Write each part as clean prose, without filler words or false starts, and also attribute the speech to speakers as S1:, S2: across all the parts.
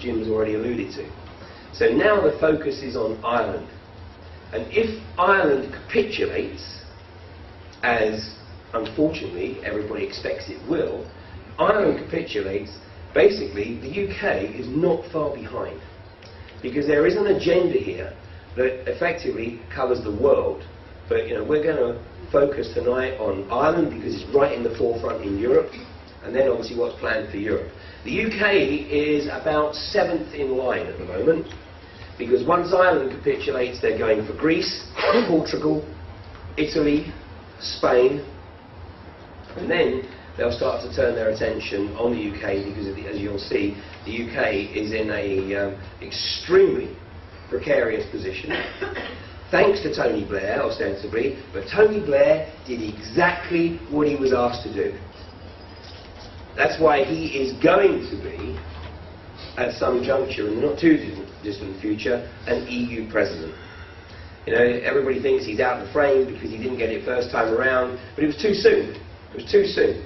S1: Jim has already alluded to. So now the focus is on Ireland. And if Ireland capitulates, as unfortunately everybody expects it will, Ireland capitulates, basically the UK is not far behind. Because there is an agenda here that effectively covers the world. But we're going to focus tonight on Ireland because it's right in the forefront in Europe, and then obviously what's planned for Europe. The UK is about 7th in line at the moment, because once Ireland capitulates, they're going for Greece, Portugal, Italy, Spain, and then they'll start to turn their attention on the UK because, as you'll see, the UK is in a extremely precarious position. Thanks to Tony Blair, ostensibly, but Tony Blair did exactly what he was asked to do. That's why he is going to be, at some juncture in the not too distant future, an EU president. Everybody thinks he's out of the frame because he didn't get it first time around, but it was too soon. It was too soon.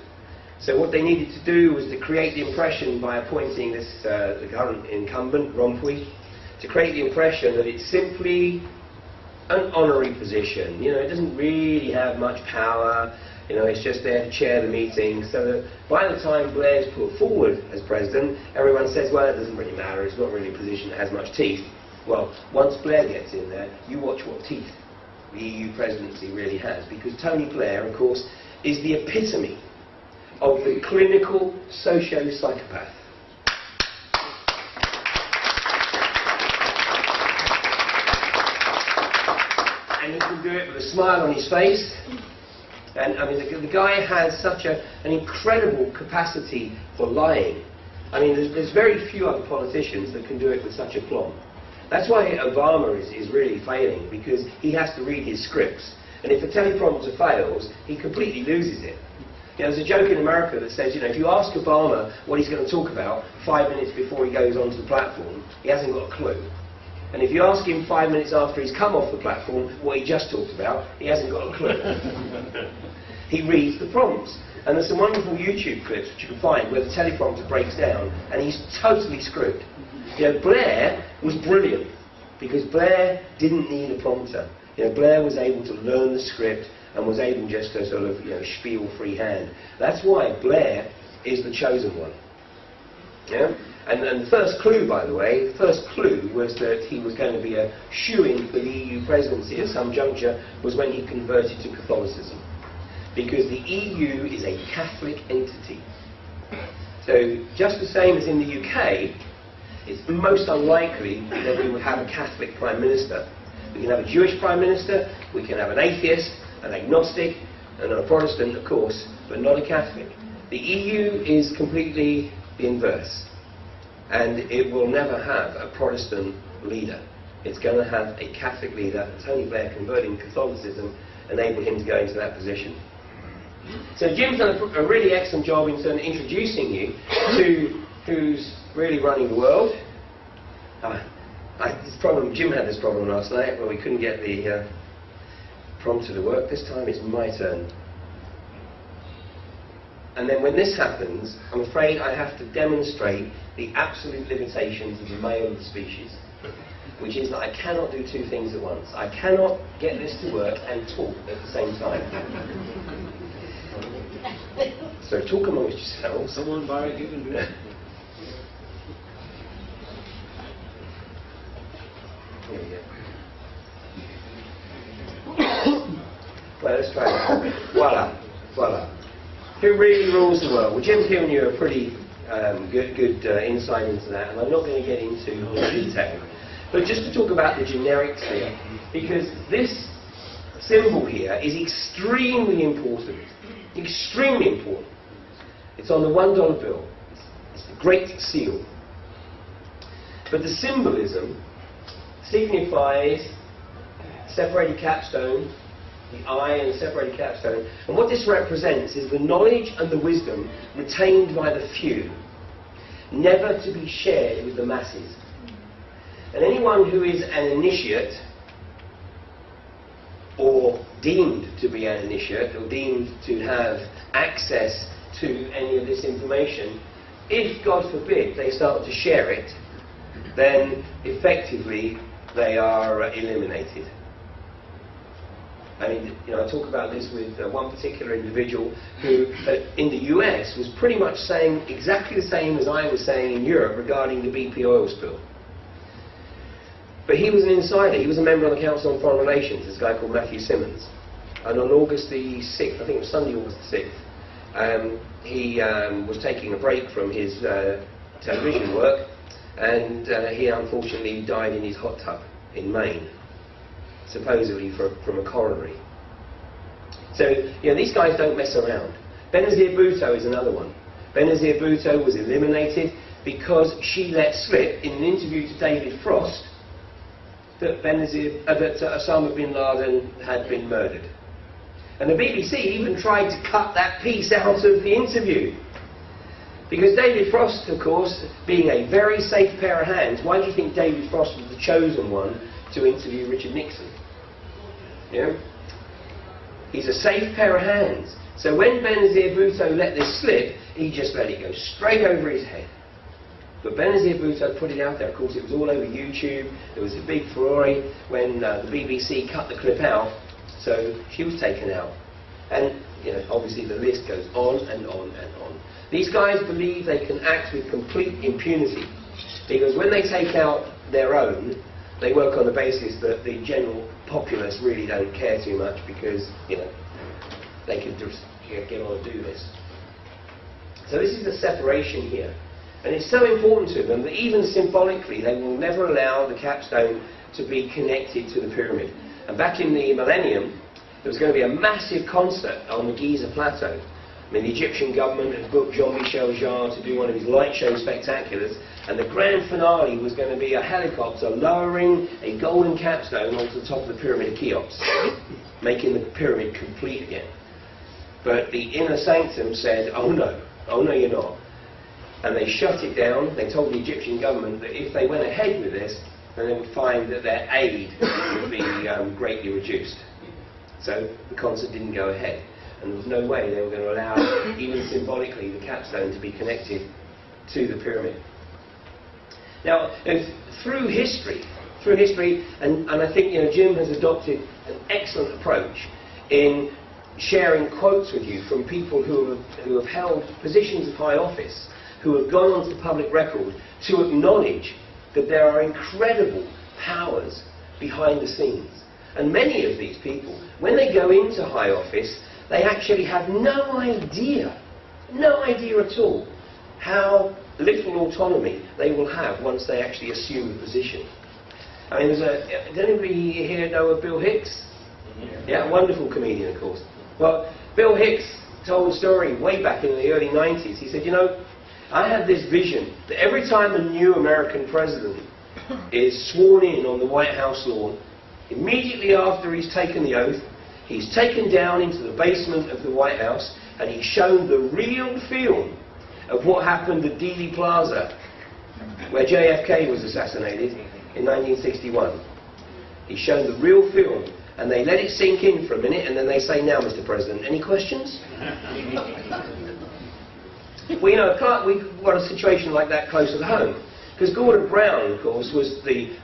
S1: So what they needed to do was to create the impression by appointing this the current incumbent, Rompuy, to create the impression that it's simply an honorary position. It doesn't really have much power. It's just there to chair the meeting. So that by the time Blair's put forward as president, everyone says, well, it doesn't really matter. It's not really a position that has much teeth. Well, once Blair gets in there, you watch what teeth the EU presidency really has. Because Tony Blair, of course, is the epitome of the clinical socio-psychopath. And he can do it with a smile on his face. And I mean, the guy has such an incredible capacity for lying. I mean, there's very few other politicians that can do it with such aplomb. That's why Obama is really failing, because he has to read his scripts. And if the teleprompter fails, he completely loses it. There's a joke in America that says, if you ask Obama what he's going to talk about 5 minutes before he goes onto the platform, he hasn't got a clue. And if you ask him 5 minutes after he's come off the platform what he just talked about, he hasn't got a clue. He reads the prompts. And there's some wonderful YouTube clips which you can find where the teleprompter breaks down and he's totally screwed. Blair was brilliant because Blair didn't need a prompter. Blair was able to learn the script and was able just to sort of spiel freehand. That's why Blair is the chosen one. And the first clue, by the way, the first clue was that he was going to be a shoo-in for the EU presidency at some juncture was when he converted to Catholicism. Because the EU is a Catholic entity. So just the same as in the UK, it's most unlikely that we would have a Catholic Prime Minister. We can have a Jewish Prime Minister, we can have an atheist, an agnostic, and a Protestant, of course, but not a Catholic. The EU is completely the inverse. And it will never have a Protestant leader. It's going to have a Catholic leader. Tony Blair converting Catholicism enabled him to go into that position. So Jim's done a really excellent job in introducing you to who's really running the world. Jim had this problem last night where we couldn't get the prompter to work. This time it's my turn. And then when this happens, I'm afraid I have to demonstrate the absolute limitations of the male of the species, which is that I cannot do two things at once. I cannot get this to work and talk at the same time. So talk amongst yourselves.
S2: Someone buy it, you can do it.
S1: Well, let's try that. Voila. Voila. Who really rules the world? Well, Jim's given you a pretty good insight into that, and I'm not going to get into all the detail. But just to talk about the generics here, because this symbol here is extremely important. Extremely important. It's on the $1 bill. It's the Great Seal. But the symbolism signifies separated capstone, the eye and the separated capstone. And what this represents is the knowledge and the wisdom retained by the few, never to be shared with the masses. And anyone who is an initiate, or deemed to be an initiate, or deemed to have access to any of this information, if, God forbid, they start to share it, then effectively they are eliminated. I mean, you know, I talk about this with one particular individual who, in the US, was pretty much saying exactly the same as I was saying in Europe regarding the BP oil spill. But he was an insider. He was a member of the Council on Foreign Relations, this guy called Matthew Simmons. And on August the 6th, I think it was Sunday, August the 6th, he was taking a break from his television work, and he unfortunately died in his hot tub in Maine, supposedly from a coronary. So, you know, these guys don't mess around. Benazir Bhutto is another one. Benazir Bhutto was eliminated because she let slip in an interview to David Frost that Osama bin Laden had been murdered. And the BBC even tried to cut that piece out of the interview. Because David Frost, of course, being a very safe pair of hands, why do you think David Frost was the chosen one to interview Richard Nixon? You know? He's a safe pair of hands. So when Benazir Bhutto let this slip, he just let it go straight over his head. But Benazir Bhutto put it out there. Of course, it was all over YouTube. There was a big furore when the BBC cut the clip out. So she was taken out. And, you know, obviously the list goes on and on and on. These guys believe they can act with complete impunity. Because when they take out their own, they work on the basis that the general populace really don't care too much because, you know, they can just get on and do this. So this is the separation here. And it's so important to them that even symbolically they will never allow the capstone to be connected to the pyramid. And back in the millennium, there was going to be a massive concert on the Giza Plateau. I mean, the Egyptian government had booked Jean-Michel Jarre to do one of his light show spectaculars, and the grand finale was going to be a helicopter lowering a golden capstone onto the top of the Pyramid of Cheops, making the pyramid complete again. But the inner sanctum said, oh no you're not. And they shut it down. They told the Egyptian government that if they went ahead with this, then they would find that their aid would be greatly reduced. So the concert didn't go ahead. And there was no way they were going to allow, even symbolically, the capstone to be connected to the pyramid. Now, through history, and I think, you know, Jim has adopted an excellent approach in sharing quotes with you from people who have held positions of high office, who have gone onto the public record to acknowledge that there are incredible powers behind the scenes. And many of these people, when they go into high office, they actually have no idea at all, how little autonomy they will have once they actually assume a position. I mean, does anybody here know of Bill Hicks? Yeah, a wonderful comedian, of course. Well, Bill Hicks told a story way back in the early 90s. He said, you know, I had this vision that every time a new American president is sworn in on the White House lawn, immediately after he's taken the oath, he's taken down into the basement of the White House and he's shown the real film of what happened at Dealey Plaza, where JFK was assassinated in 1961. He's shown the real film, and they let it sink in for a minute, and then they say, now, Mr. President, any questions? Well, you know, we've got a situation like that close at home, because Gordon Brown, of course, was the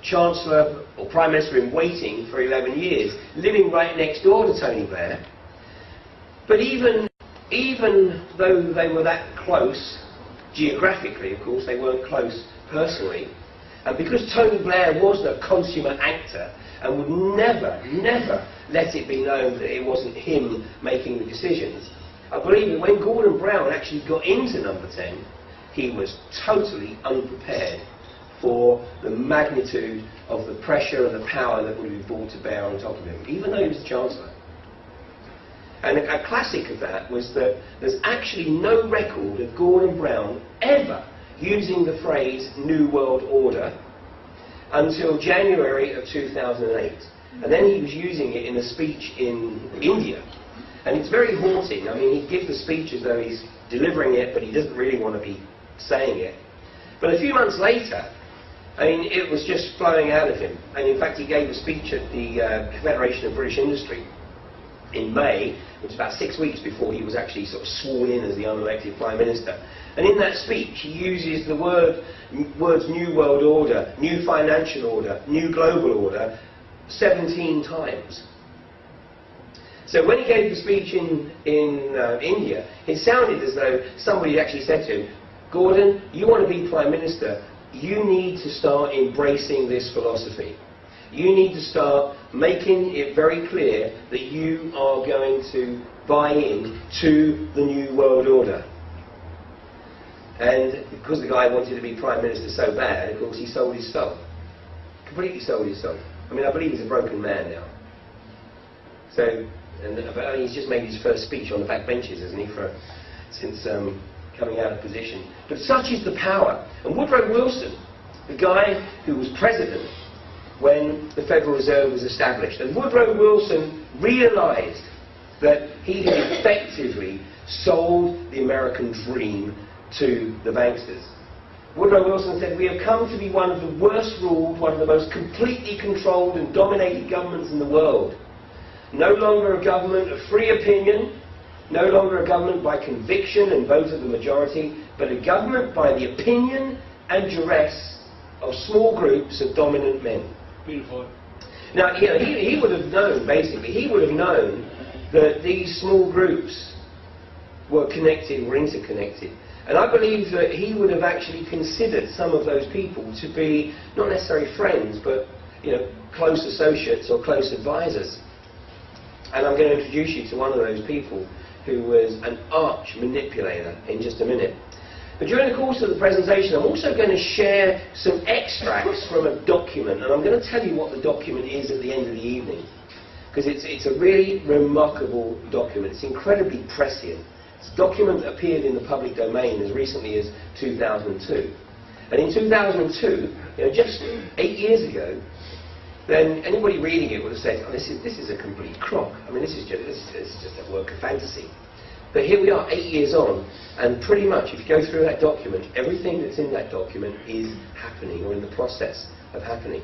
S1: Chancellor or Prime Minister in waiting for 11 years, living right next door to Tony Blair. But even though they were that close, geographically, of course, they weren't close personally, and because Tony Blair was a consummate actor and would never let it be known that it wasn't him making the decisions, I believe that when Gordon Brown actually got into number 10, he was totally unprepared for the magnitude of the pressure and the power that would be brought to bear on top of him, even though he was the Chancellor. And a classic of that was that there's actually no record of Gordon Brown ever using the phrase New World Order until January of 2008. And then he was using it in a speech in India. And it's very haunting. I mean, he gives the speech as though he's delivering it, but he doesn't really want to be saying it. But a few months later, I mean, it was just flowing out of him. And in fact, he gave a speech at the Confederation of British Industry. in May, which was about 6 weeks before he was actually sort of sworn in as the unelected Prime Minister. And in that speech, he uses the words New World Order, New Financial Order, New Global Order 17 times. So when he gave the speech in India, it sounded as though somebody actually said to him, Gordon, you want to be Prime Minister, you need to start embracing this philosophy. You need to start making it very clear that you are going to buy in to the New World Order. And because the guy wanted to be Prime Minister so bad, of course, he sold his soul. Completely sold his soul. I mean, I believe he's a broken man now. So, but he's just made his first speech on the back benches, hasn't he, since coming out of position. But such is the power. And Woodrow Wilson, the guy who was president when the Federal Reserve was established, and Woodrow Wilson realised that he had effectively sold the American dream to the banksters. Woodrow Wilson said, we have come to be one of the worst ruled, one of the most completely controlled and dominated governments in the world. No longer a government of free opinion, no longer a government by conviction and vote of the majority, but a government by the opinion and duress of small groups of dominant men.
S2: Beautiful.
S1: Now, you know, he would have known, basically, he would have known that these small groups were connected, were interconnected. And I believe that he would have actually considered some of those people to be not necessarily friends, but, you know, close associates or close advisors. And I'm going to introduce you to one of those people who was an arch manipulator in just a minute. But during the course of the presentation, I'm also going to share some extracts from a document, and I'm going to tell you what the document is at the end of the evening, because it's a really remarkable document. It's incredibly prescient. It's a document that appeared in the public domain as recently as 2002. And in 2002, you know, just 8 years ago, then anybody reading it would have said, oh, this is a complete crock. I mean, this is just a work of fantasy. But here we are, 8 years on, and pretty much, if you go through that document, everything that's in that document is happening, or in the process of happening.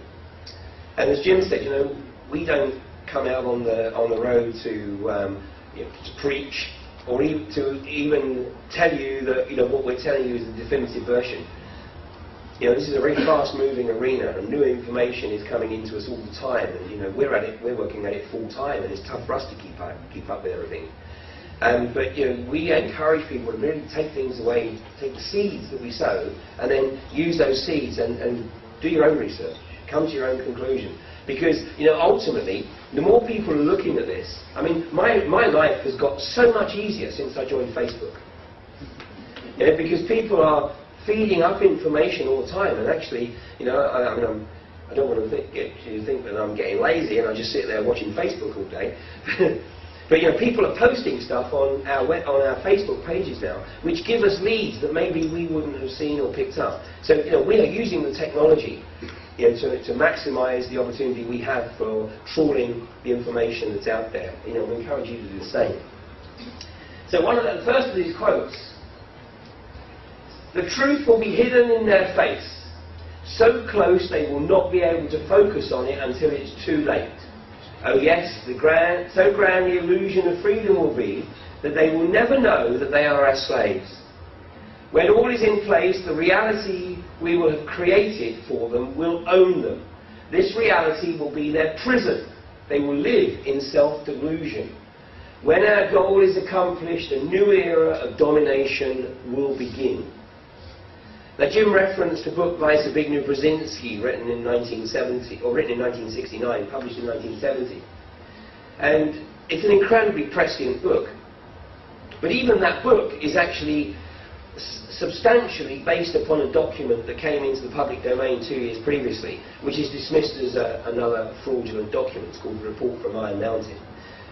S1: And as Jim said, you know, we don't come out on the road to, you know, to preach, or even to tell you that, you know, what we're telling you is the definitive version. You know, this is a very fast-moving arena, and new information is coming into us all the time. And you know, we're working at it full time, and it's tough for us to keep up with everything. But you know, we encourage people to really take things away, take the seeds that we sow, and then use those seeds and do your own research, come to your own conclusion. Because you know, ultimately, the more people are looking at this, I mean, my life has got so much easier since I joined Facebook. You know, because people are feeding up information all the time, and actually, you know, I don't want to get you to think that I'm getting lazy and I just sit there watching Facebook all day. But you know, people are posting stuff on our Facebook pages now, which give us leads that maybe we wouldn't have seen or picked up. So you know, we are using the technology, you know, to maximise the opportunity we have for trawling the information that's out there. You know, we encourage you to do the same. So the first of these quotes. The truth will be hidden in their face, so close they will not be able to focus on it until it's too late. Oh yes, so grand the illusion of freedom will be, that they will never know that they are our slaves. When all is in place, the reality we will have created for them will own them. This reality will be their prison. They will live in self-delusion. When our goal is accomplished, a new era of domination will begin. Now, Jim referenced a book by Zbigniew Brzezinski, written in 1969, published in 1970. And it's an incredibly prescient book. But even that book is actually substantially based upon a document that came into the public domain 2 years previously, which is dismissed as another fraudulent document. It's called the Report from Iron Mountain.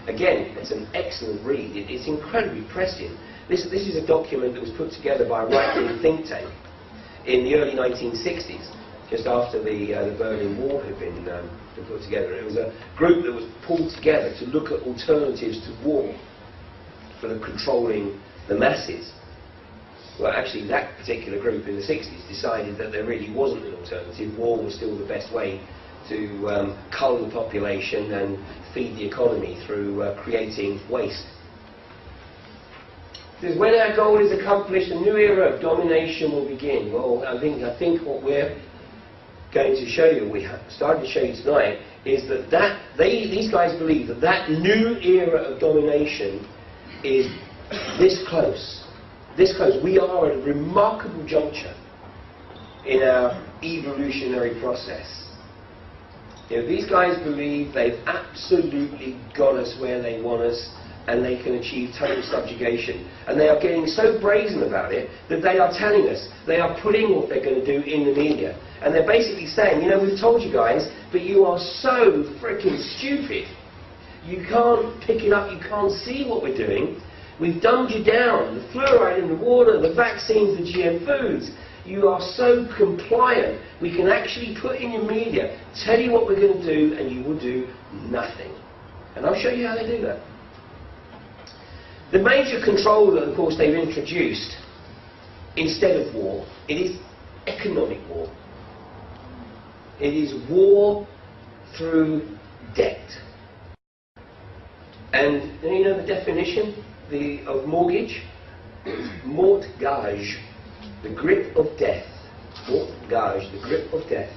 S1: Again, it's an excellent read. It's incredibly prescient. This is a document that was put together by a right-wing think tank in the early 1960s, just after the Berlin Wall had been put together. It was a group that was pulled together to look at alternatives to war for controlling the masses. Well, actually, that particular group in the 60s decided that there really wasn't an alternative. War was still the best way cull the population and feed the economy through creating waste. It says, when our goal is accomplished, a new era of domination will begin. Well, I think what we're going to show you, we started to show you tonight, is that these guys believe that new era of domination is this close. This close. We are at a remarkable juncture in our evolutionary process. You know, these guys believe they've absolutely got us where they want us, and they can achieve total subjugation. And they are getting so brazen about it that they are telling us, they are putting what they're going to do in the media. And they're basically saying, you know, we've told you guys, but you are so freaking stupid. You can't pick it up, you can't see what we're doing. We've dumbed you down, the fluoride in the water, the vaccines, the GM foods. You are so compliant, we can actually put in your media, tell you what we're going to do, and you will do nothing. And I'll show you how they do that. The major control that, of course, they've introduced, instead of war, it is economic war. It is war through debt. And you know the definition of mortgage? Mortgage, the grip of death. Mortgage, the grip of death.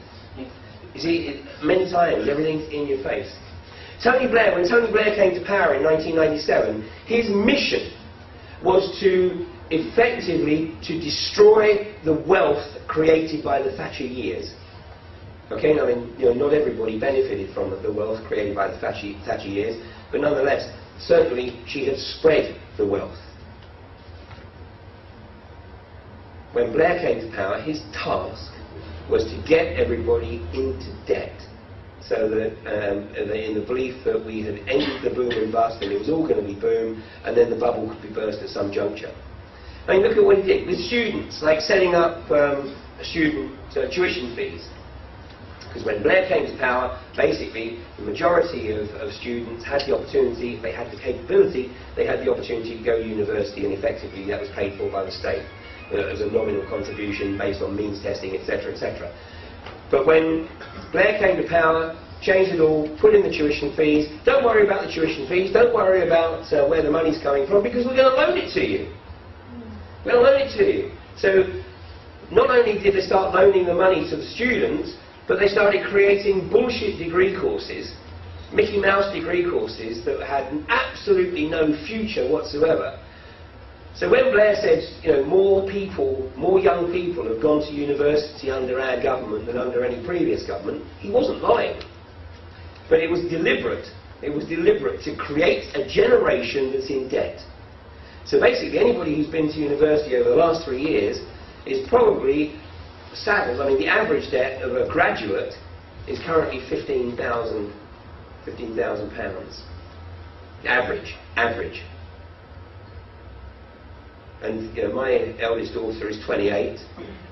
S1: You see, many times everything's in your face. When Tony Blair came to power in 1997, his mission was to effectively destroy the wealth created by the Thatcher years. Okay, now, not everybody benefited from the wealth created by the Thatcher years, but nonetheless, certainly she had spread the wealth. When Blair came to power, his task was to get everybody into debt, so that in the belief that we had ended the boom and bust and it was all going to be boom, and then the bubble could be burst at some juncture. I mean, look at what he did with students, like setting up student tuition fees. Because when Blair came to power, basically the majority of students had the opportunity, if they had the capability, they had the opportunity to go to university, and effectively that was paid for by the state as a nominal contribution based on means testing, etc., etc. But when Blair came to power, changed it all, put in the tuition fees. Don't worry about the tuition fees, don't worry about where the money's coming from, because we're going to loan it to you. We're going to loan it to you. So not only did they start loaning the money to the students, but they started creating bullshit degree courses, Mickey Mouse degree courses that had absolutely no future whatsoever. So when Blair said, more young people have gone to university under our government than under any previous government, he wasn't lying. But it was deliberate. It was deliberate to create a generation that's in debt. So basically anybody who's been to university over the last 3 years is probably saddled. I mean, the average debt of a graduate is currently £15,000. Average. And my eldest daughter is 28,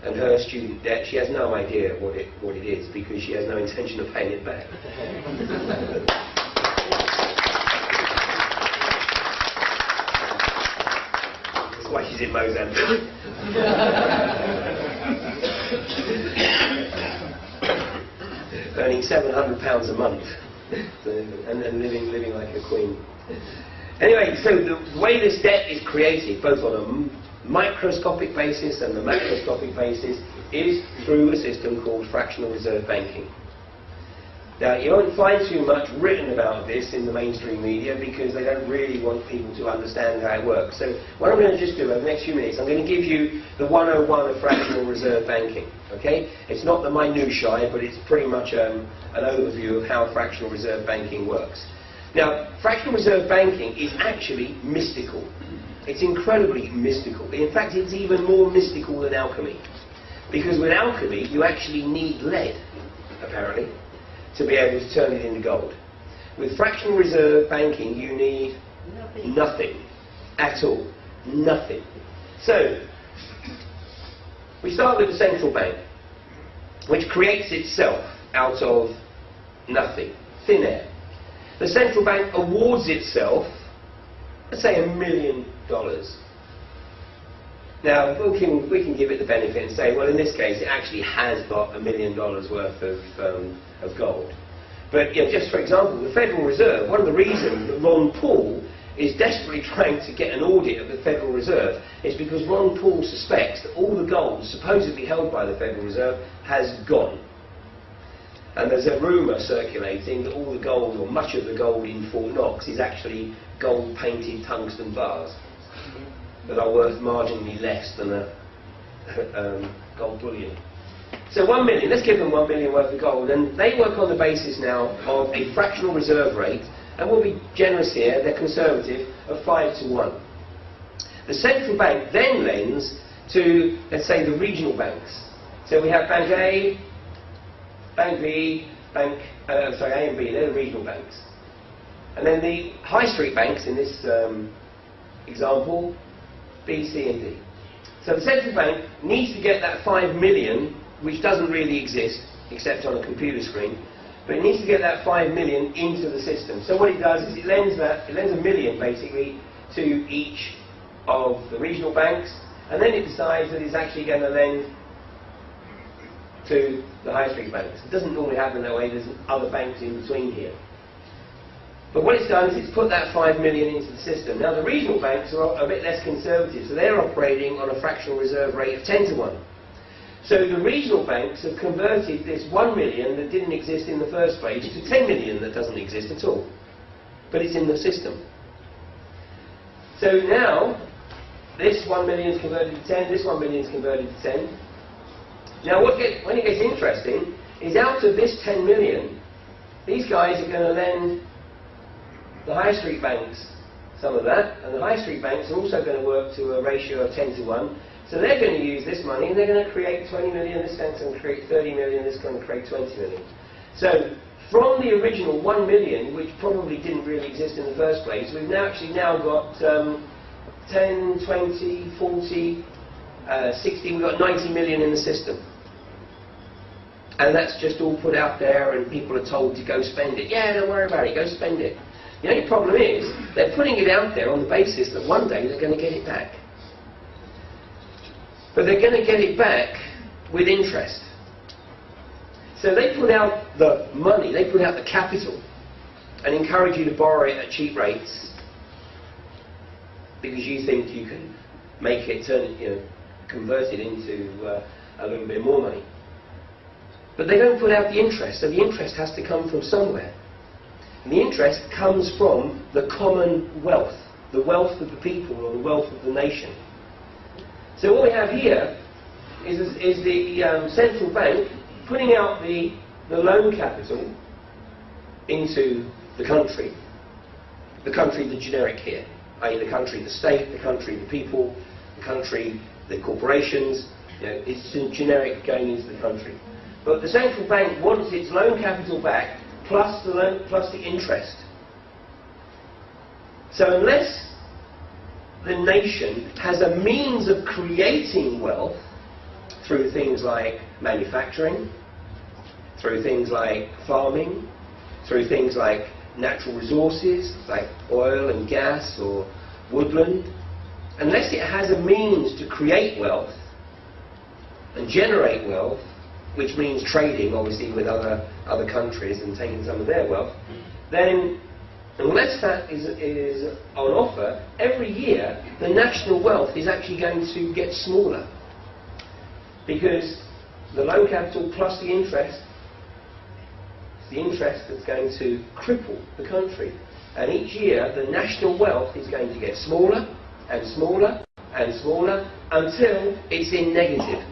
S1: and her student debt, she has no idea what it is, because she has no intention of paying it back. That's why she's in Mozambique. Earning £700 a month, and living like a queen. Anyway, so the way this debt is created, both on a microscopic basis and the macroscopic basis, is through a system called fractional reserve banking. Now, you won't find too much written about this in the mainstream media, because they don't really want people to understand how it works. So what I'm going to just do over the next few minutes, I'm going to give you the 101 of fractional reserve banking. Okay? It's not the minutiae, but it's pretty much an overview of how fractional reserve banking works. Now, fractional reserve banking is actually mystical. It's incredibly mystical. In fact, it's even more mystical than alchemy. Because with alchemy, you actually need lead, apparently, to be able to turn it into gold. With fractional reserve banking, you need nothing at all. Nothing. So, we start with the central bank, which creates itself out of nothing, thin air. The central bank awards itself, let's say $1 million. Now, we can give it the benefit and say, well, in this case, it actually has got $1 million worth of gold. But just for example, the Federal Reserve, one of the reasons that Ron Paul is desperately trying to get an audit of the Federal Reserve is because Ron Paul suspects that all the gold supposedly held by the Federal Reserve has gone. And there's a rumour circulating that all the gold, or much of the gold in Fort Knox, is actually gold-painted tungsten bars that are worth marginally less than a gold bullion. So 1 million, let's give them 1 million worth of gold, and they work on the basis now of a fractional reserve rate, and we'll be generous here, they're conservative, of 5 to 1. The central bank then lends to, let's say, the regional banks. So we have Bank A, Bank B, A and B, they're the regional banks. And then the high street banks, in this example, B, C and D. So the central bank needs to get that 5 million, which doesn't really exist, except on a computer screen, but it needs to get that 5 million into the system. So what it does is it lends $1 million basically to each of the regional banks, and then it decides that it's actually going to lend to the high street banks. It doesn't normally happen that way, there's other banks in between here. But what it's done is it's put that 5 million into the system. Now the regional banks are a bit less conservative, so they're operating on a fractional reserve rate of 10 to 1. So the regional banks have converted this 1 million that didn't exist in the first place to 10 million that doesn't exist at all. But it's in the system. So now, this 1 million is converted to 10, this 1 million is converted to 10. Now when it gets interesting, is out of this 10 million, these guys are going to lend the high street banks some of that, and the high street banks are also going to work to a ratio of 10 to 1. So they're going to use this money and they're going to create 20 million, this one's going to create 30 million, this is going to create 20 million. So from the original 1 million, which probably didn't really exist in the first place, we've now got 10, 20, 40, 60, we've got 90 million in the system. And that's just all put out there and people are told to go spend it. Yeah, don't worry about it, go spend it. The only problem is, they're putting it out there on the basis that one day they're going to get it back. But they're going to get it back with interest. So they put out the money, they put out the capital, and encourage you to borrow it at cheap rates because you think you can make it, convert it into a little bit more money. But they don't put out the interest, so the interest has to come from somewhere. And the interest comes from the common wealth, the wealth of the people or the wealth of the nation. So what we have here is the central bank putting out the loan capital into the country, the generic here, i.e. the country, the state, the country, the people, the country, the corporations, it's generic going into the country. But the central bank wants its loan capital back plus the interest. So unless the nation has a means of creating wealth through things like manufacturing, through things like farming, through things like natural resources like oil and gas or woodland, unless it has a means to create wealth and generate wealth, which means trading obviously with other countries and taking some of their wealth, then unless that is on offer, every year the national wealth is actually going to get smaller. Because the loan capital plus the interest, it's the interest that's going to cripple the country. And each year the national wealth is going to get smaller and smaller and smaller until it's in negative.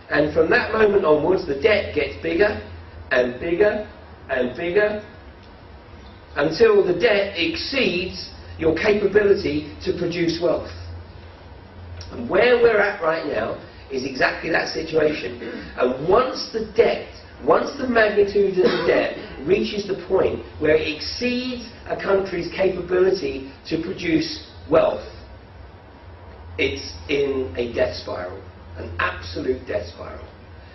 S1: And from that moment onwards the debt gets bigger and bigger and bigger until the debt exceeds your capability to produce wealth. And where we're at right now is exactly that situation. And once the magnitude of the debt reaches the point where it exceeds a country's capability to produce wealth, it's in a death spiral, an absolute death spiral.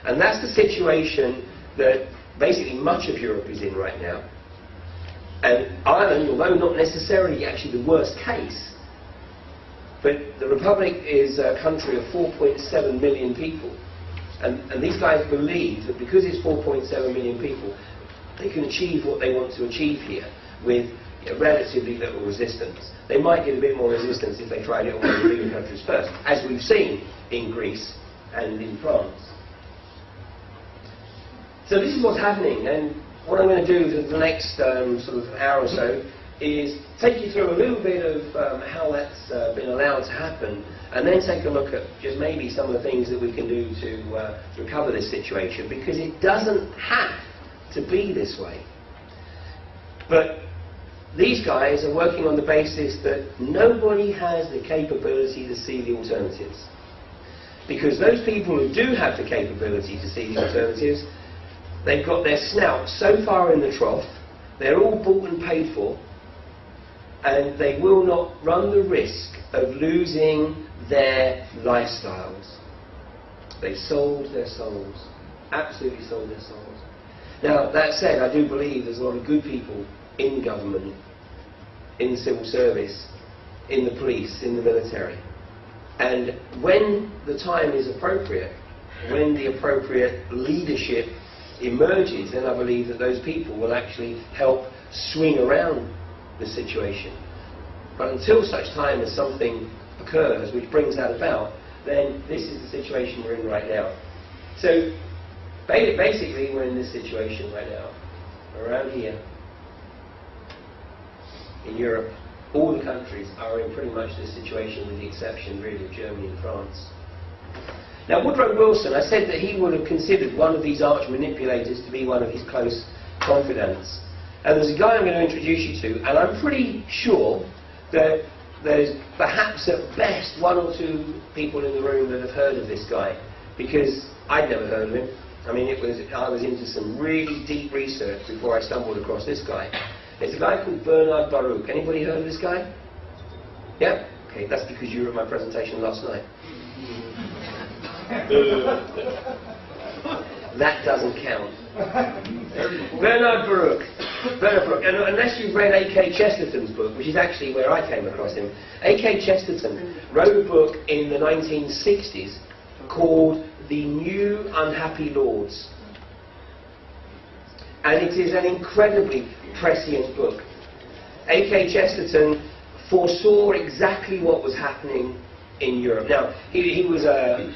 S1: And that's the situation that basically much of Europe is in right now. And Ireland, although not necessarily actually the worst case, But the Republic is a country of 4.7 million people. And these guys believe that because it's 4.7 million people, they can achieve what they want to achieve here with relatively little resistance. They might get a bit more resistance if they tried it on one of the bigger countries first, as we've seen in Greece and in France. So this is what's happening, and what I'm going to do for the next sort of hour or so is take you through a little bit of how that's been allowed to happen, and then take a look at just maybe some of the things that we can do to recover this situation, because it doesn't have to be this way. But these guys are working on the basis that nobody has the capability to see the alternatives. Because those people who do have the capability to see the alternatives, they've got their snout so far in the trough, they're all bought and paid for, and they will not run the risk of losing their lifestyles. They've sold their souls, absolutely sold their souls. Now, that said, I do believe there's a lot of good people in government, in civil service, in the police, in the military. And when the time is appropriate, when the appropriate leadership emerges, then I believe that those people will actually help swing around the situation. But until such time as something occurs which brings that about, then this is the situation we're in right now. So basically we're in this situation right now, around here in Europe. All the countries are in pretty much this situation, with the exception really of Germany and France. Now, Woodrow Wilson, I said that he would have considered one of these arch manipulators to be one of his close confidants. And there's a guy I'm going to introduce you to, and I'm pretty sure that there's perhaps at best one or two people in the room that have heard of this guy, because I'd never heard of him. I mean, I was into some really deep research before I stumbled across this guy. It's a guy called Bernard Baruch. Anybody heard of this guy? Yeah? Okay, that's because you were at my presentation last night. That doesn't count. Bernard Baruch. And unless you've read A.K. Chesterton's book, which is actually where I came across him, A.K. Chesterton wrote a book in the 1960s called The New Unhappy Lords. And it is an incredibly prescient book. A.K. Chesterton foresaw exactly what was happening in Europe. Now, he was a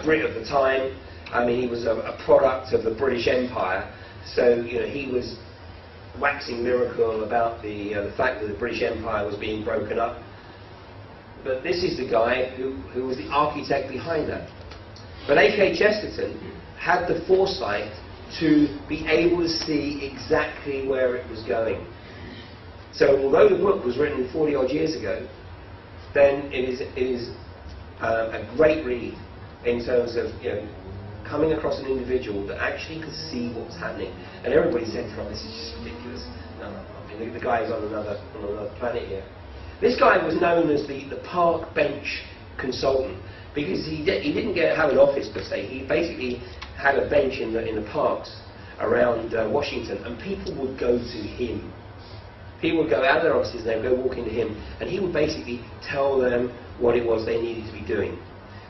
S1: Brit of the time. I mean, he was a product of the British Empire. So, he was waxing lyrical about the fact that the British Empire was being broken up. But this is the guy who was the architect behind that. But A.K. Chesterton had the foresight to be able to see exactly where it was going. So although the book was written 40 odd years ago, then it is a great read in terms of coming across an individual that actually could see what was happening. And everybody said, "Oh, this is just ridiculous." No, I mean, the guy is on another planet here. This guy was known as the park bench consultant, because he didn't have an office per se. He basically had a bench in the parks around Washington, and people would go to him. People would go out of their offices and they would go walk into him, and he would basically tell them what it was they needed to be doing.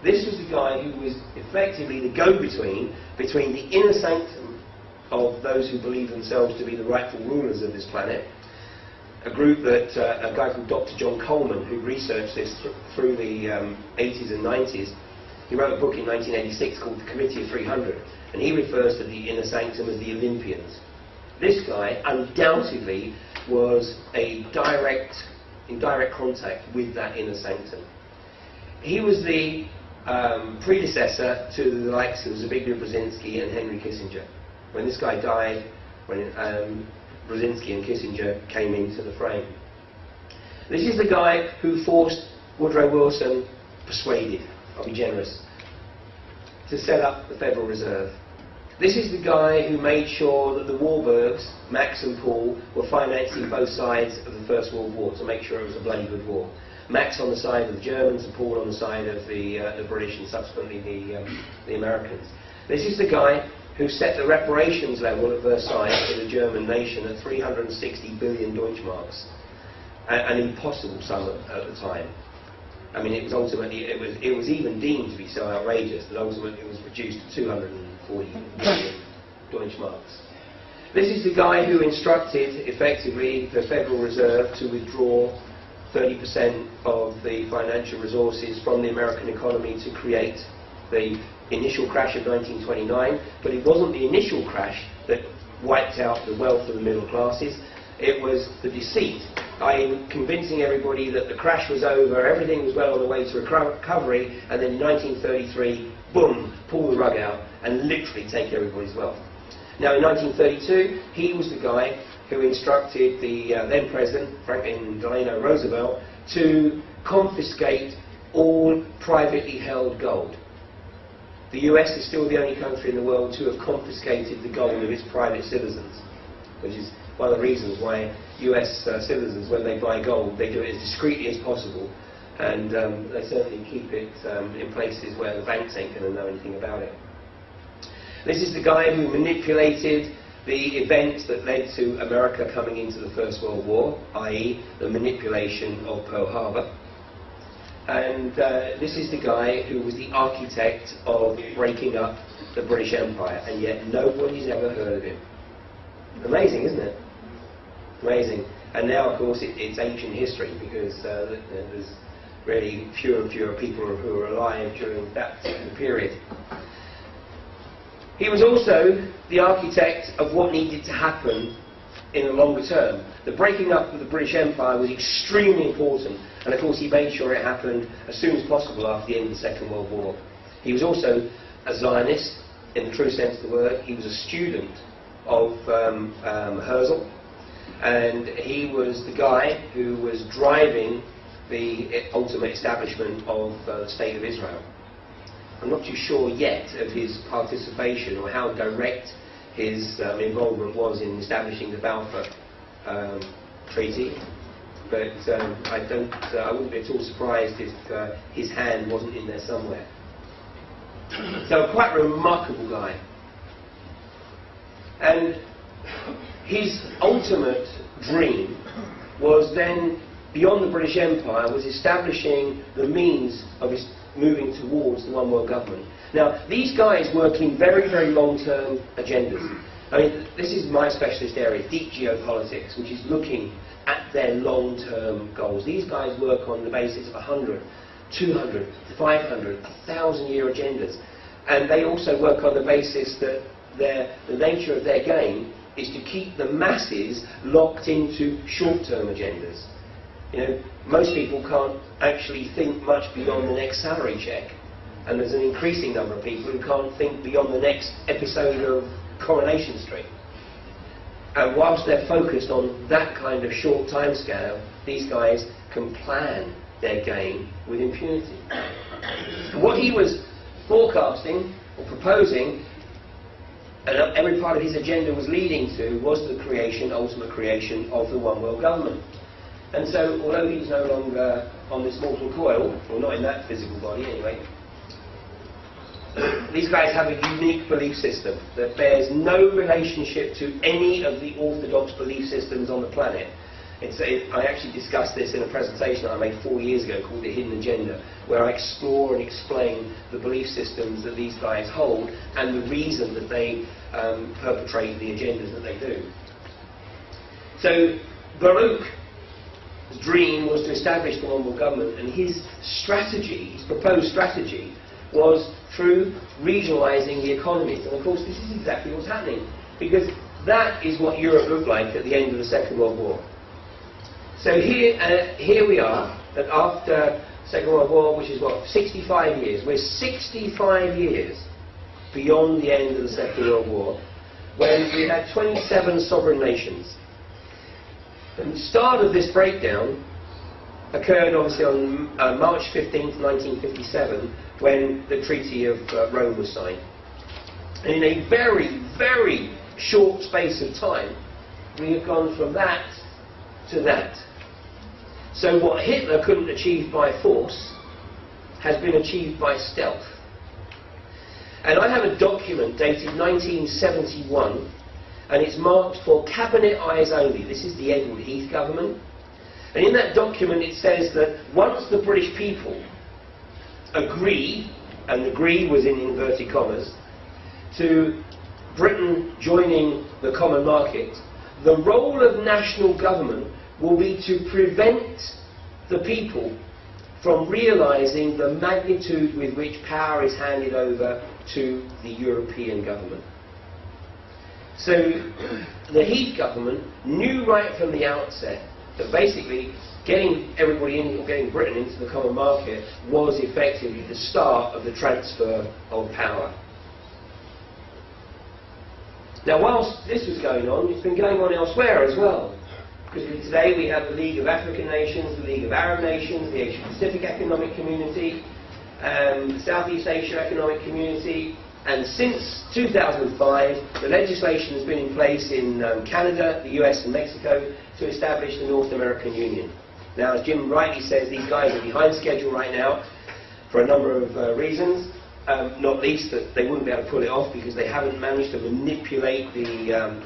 S1: This was the guy who was effectively the go-between between the inner sanctum of those who believe themselves to be the rightful rulers of this planet, a group that a guy called Dr. John Coleman, who researched this through the 80s and 90s, he wrote a book in 1986 called The Committee of 300, and he refers to the inner sanctum as the Olympians. This guy undoubtedly was in direct contact with that inner sanctum. He was the predecessor to the likes of Zbigniew Brzezinski and Henry Kissinger. When this guy died, when Brzezinski and Kissinger came into the frame. This is the guy who forced Woodrow Wilson, persuaded, I'll be generous, to set up the Federal Reserve. This is the guy who made sure that the Warburgs, Max and Paul, were financing both sides of the First World War to make sure it was a bloody good war. Max on the side of the Germans and Paul on the side of the British and subsequently the Americans. This is the guy who set the reparations level at Versailles for the German nation at 360 billion Deutschmarks, an impossible sum at the time. I mean, it was ultimately, it was even deemed to be so outrageous that ultimately it was reduced to 240 million Deutschmarks. This is the guy who instructed, effectively, the Federal Reserve to withdraw 30% of the financial resources from the American economy to create the initial crash of 1929. But it wasn't the initial crash that wiped out the wealth of the middle classes. It was the deceit, i.e. convincing everybody that the crash was over, everything was well on the way to recovery, and then in 1933, boom, pull the rug out and literally take everybody's wealth. Now in 1932, he was the guy who instructed the then President, Franklin Delano Roosevelt, to confiscate all privately held gold. The US is still the only country in the world to have confiscated the gold of its private citizens, which is one of the reasons why US citizens, when they buy gold, they do it as discreetly as possible, and they certainly keep it in places where the banks ain't going to know anything about it. This is the guy who manipulated the events that led to America coming into the First World War, i.e. the manipulation of Pearl Harbor. And this is the guy who was the architect of breaking up the British Empire, and yet nobody's ever heard of him. Amazing, isn't it? Amazing. And now, of course, it's ancient history, because there's really fewer and fewer people who are alive during that particular period. He was also the architect of what needed to happen in the longer term. The breaking up of the British Empire was extremely important, and of course he made sure it happened as soon as possible after the end of the Second World War. He was also a Zionist, in the true sense of the word. He was a student of Herzl, and he was the guy who was driving the ultimate establishment of the State of Israel. I'm not too sure yet of his participation or how direct his involvement was in establishing the Balfour Treaty, but I wouldn't be at all surprised if his hand wasn't in there somewhere. So, quite a remarkable guy. And his ultimate dream was then, beyond the British Empire, was establishing the means of his moving towards the one world government. Now, these guys work in very, very long-term agendas. I mean, this is my specialist area, deep geopolitics, which is looking at their long-term goals. These guys work on the basis of 100, 200, 500, 1,000-year agendas. And they also work on the basis that the nature of their game is to keep the masses locked into short-term agendas. You know, most people can't actually think much beyond the next salary check, and there's an increasing number of people who can't think beyond the next episode of Coronation Street. And whilst they're focused on that kind of short time scale, these guys can plan their game with impunity. What he was forecasting or proposing, and every part of his agenda was leading to, was the creation, ultimate creation of the one world government. And so, although he's no longer on this mortal coil, or not in that physical body anyway, these guys have a unique belief system that bears no relationship to any of the orthodox belief systems on the planet. I actually discussed this in a presentation that I made 4 years ago called The Hidden Agenda, where I explore and explain the belief systems that these guys hold and the reason that they perpetrate the agendas that they do. So, Baruch's dream was to establish the one world government, and his strategy, his proposed strategy, was through regionalising the economies. And of course this is exactly what's happening, because that is what Europe looked like at the end of the Second World War. So here we are, that after Second World War, which is what, 65 years, we're 65 years beyond the end of the Second World War, when we had 27 sovereign nations. And the start of this breakdown occurred obviously on March 15th, 1957, when the Treaty of Rome was signed. And in a very, very short space of time, we have gone from that to that. So what Hitler couldn't achieve by force has been achieved by stealth. And I have a document dated 1971, and it's marked for cabinet eyes only. This is the Edward Heath government. And in that document it says that once the British people agree, and agree was in inverted commas, to Britain joining the common market, the role of national government will be to prevent the people from realising the magnitude with which power is handed over to the European government. So the Heath government knew right from the outset that basically getting everybody in, or getting Britain into the common market, was effectively the start of the transfer of power. Now, whilst this was going on, it's been going on elsewhere as well. Because today we have the League of African Nations, the League of Arab Nations, the Asia Pacific Economic Community, the Southeast Asia Economic Community, and since 2005 the legislation has been in place in Canada, the US and Mexico to establish the North American Union. Now, as Jim rightly says, these guys are behind schedule right now for a number of reasons. Not least that they wouldn't be able to pull it off because they haven't managed to manipulate the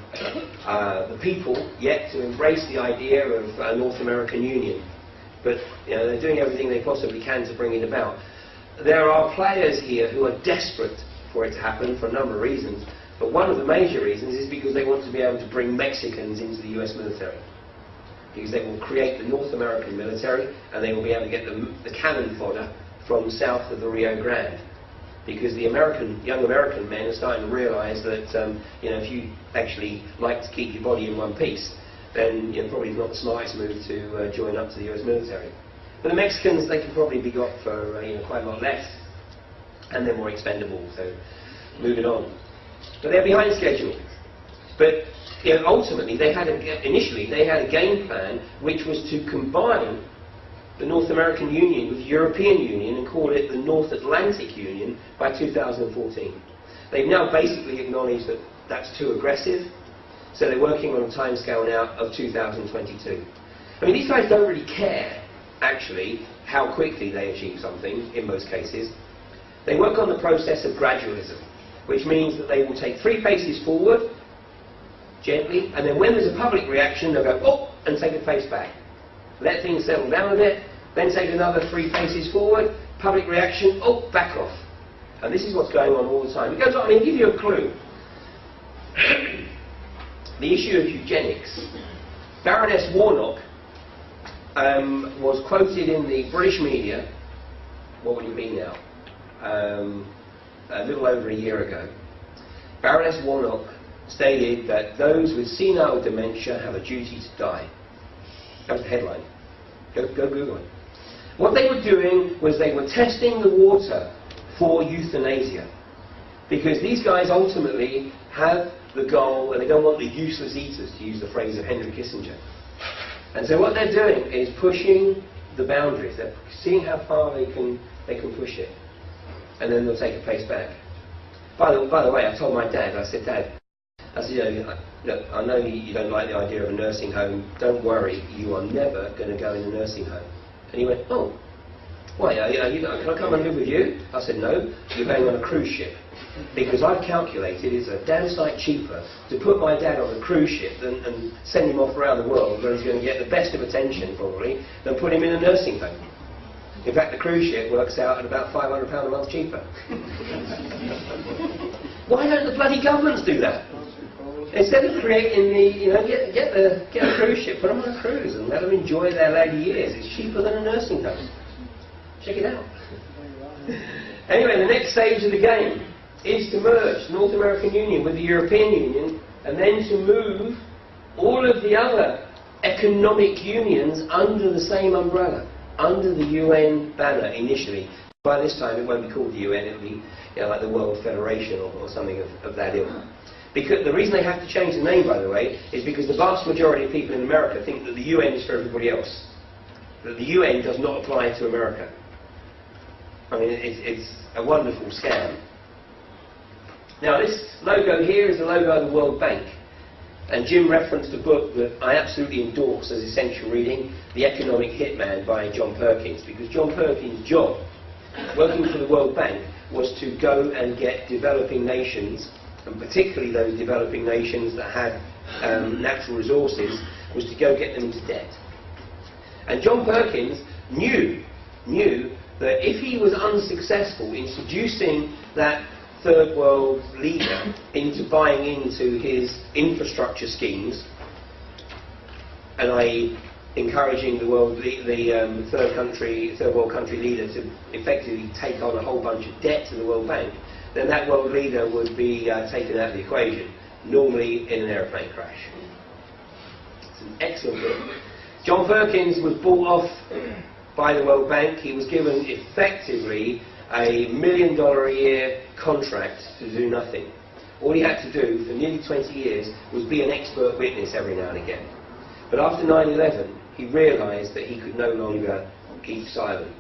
S1: people yet to embrace the idea of a North American Union. But they're doing everything they possibly can to bring it about. There are players here who are desperate for it to happen for a number of reasons. But one of the major reasons is because they want to be able to bring Mexicans into the US military. Because they will create the North American military and they will be able to get the cannon fodder from south of the Rio Grande. Because the young American men are starting to realise that if you actually like to keep your body in one piece, then probably not the smartest move to join up to the US military. But the Mexicans, they can probably be got for quite a lot less, and they're more expendable. So moving on, but they're behind schedule. But ultimately, initially they had a game plan which was to combine the North American Union with the European Union and call it the North Atlantic Union by 2014. They've now basically acknowledged that that's too aggressive, so they're working on a timescale now of 2022. I mean, these guys don't really care, actually, how quickly they achieve something, in most cases. They work on the process of gradualism, which means that they will take 3 paces forward, gently, and then when there's a public reaction, they'll go, oh, and take a pace back. Let things settle down a bit, then take another 3 paces forward, public reaction, oh, back off. And this is what's going on all the time. It goes on, I mean, to give you a clue. The issue of eugenics. Baroness Warnock was quoted in the British media, what would it be now? A little over a year ago. Baroness Warnock stated that those with senile dementia have a duty to die. That was the headline. Go Google it. What they were doing was they were testing the water for euthanasia. Because these guys ultimately have the goal, and they don't want the useless eaters, to use the phrase of Henry Kissinger. And so what they're doing is pushing the boundaries. They're seeing how far they can push it. And then they'll take a pace back. By the way, I told my dad, I said, Dad, look, I know you don't like the idea of a nursing home. Don't worry, you are never going to go in a nursing home. And he went, oh, why? Can I come and live with you? I said, no, you're going on a cruise ship. Because I've calculated it's a damn sight cheaper to put my dad on a cruise ship and send him off around the world where he's going to get the best of attention, probably, than put him in a nursing home. In fact, the cruise ship works out at about £500 a month cheaper. Why don't the bloody governments do that? Instead of creating the, get a cruise ship, put them on a cruise and let them enjoy their later years. It's cheaper than a nursing home. Check it out. Anyway, the next stage of the game is to merge the North American Union with the European Union, and then to move all of the other economic unions under the same umbrella, under the UN banner initially. By this time it won't be called the UN, it'll be like the World Federation or something of that ilk. Because the reason they have to change the name, by the way, is because the vast majority of people in America think that the UN is for everybody else. That the UN does not apply to America. I mean, it's a wonderful scam. Now, this logo here is the logo of the World Bank. And Jim referenced a book that I absolutely endorse as essential reading, The Economic Hitman by John Perkins. Because John Perkins' job, working for the World Bank, was to go and get developing nations, and particularly those developing nations that had natural resources, was to go get them into debt. And John Perkins knew that if he was unsuccessful in seducing that third world leader into buying into his infrastructure schemes, and i.e. encouraging the third world country leader to effectively take on a whole bunch of debt to the World Bank, then that world leader would be taken out of the equation, normally in an aeroplane crash. It's an excellent book. John Perkins was bought off by the World Bank. He was given effectively a $1 million a year contract to do nothing. All he had to do for nearly 20 years was be an expert witness every now and again. But after 9/11, he realised that he could no longer keep silent,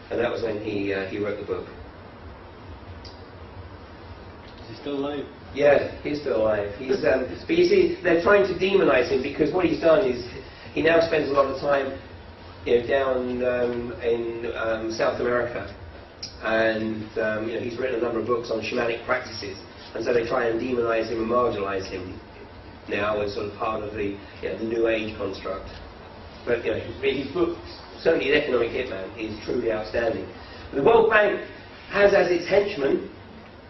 S1: and that was when he wrote the book.
S2: Is he still alive?
S1: Yeah, he's still alive. He's, but you see, they're trying to demonise him because what he's done is he now spends a lot of time, down in South America, and he's written a number of books on shamanic practices, and so they try and demonise him and marginalise him now as sort of part of the the New Age construct. But his book, certainly The Economic Hitman, is truly outstanding. The World Bank has as its henchman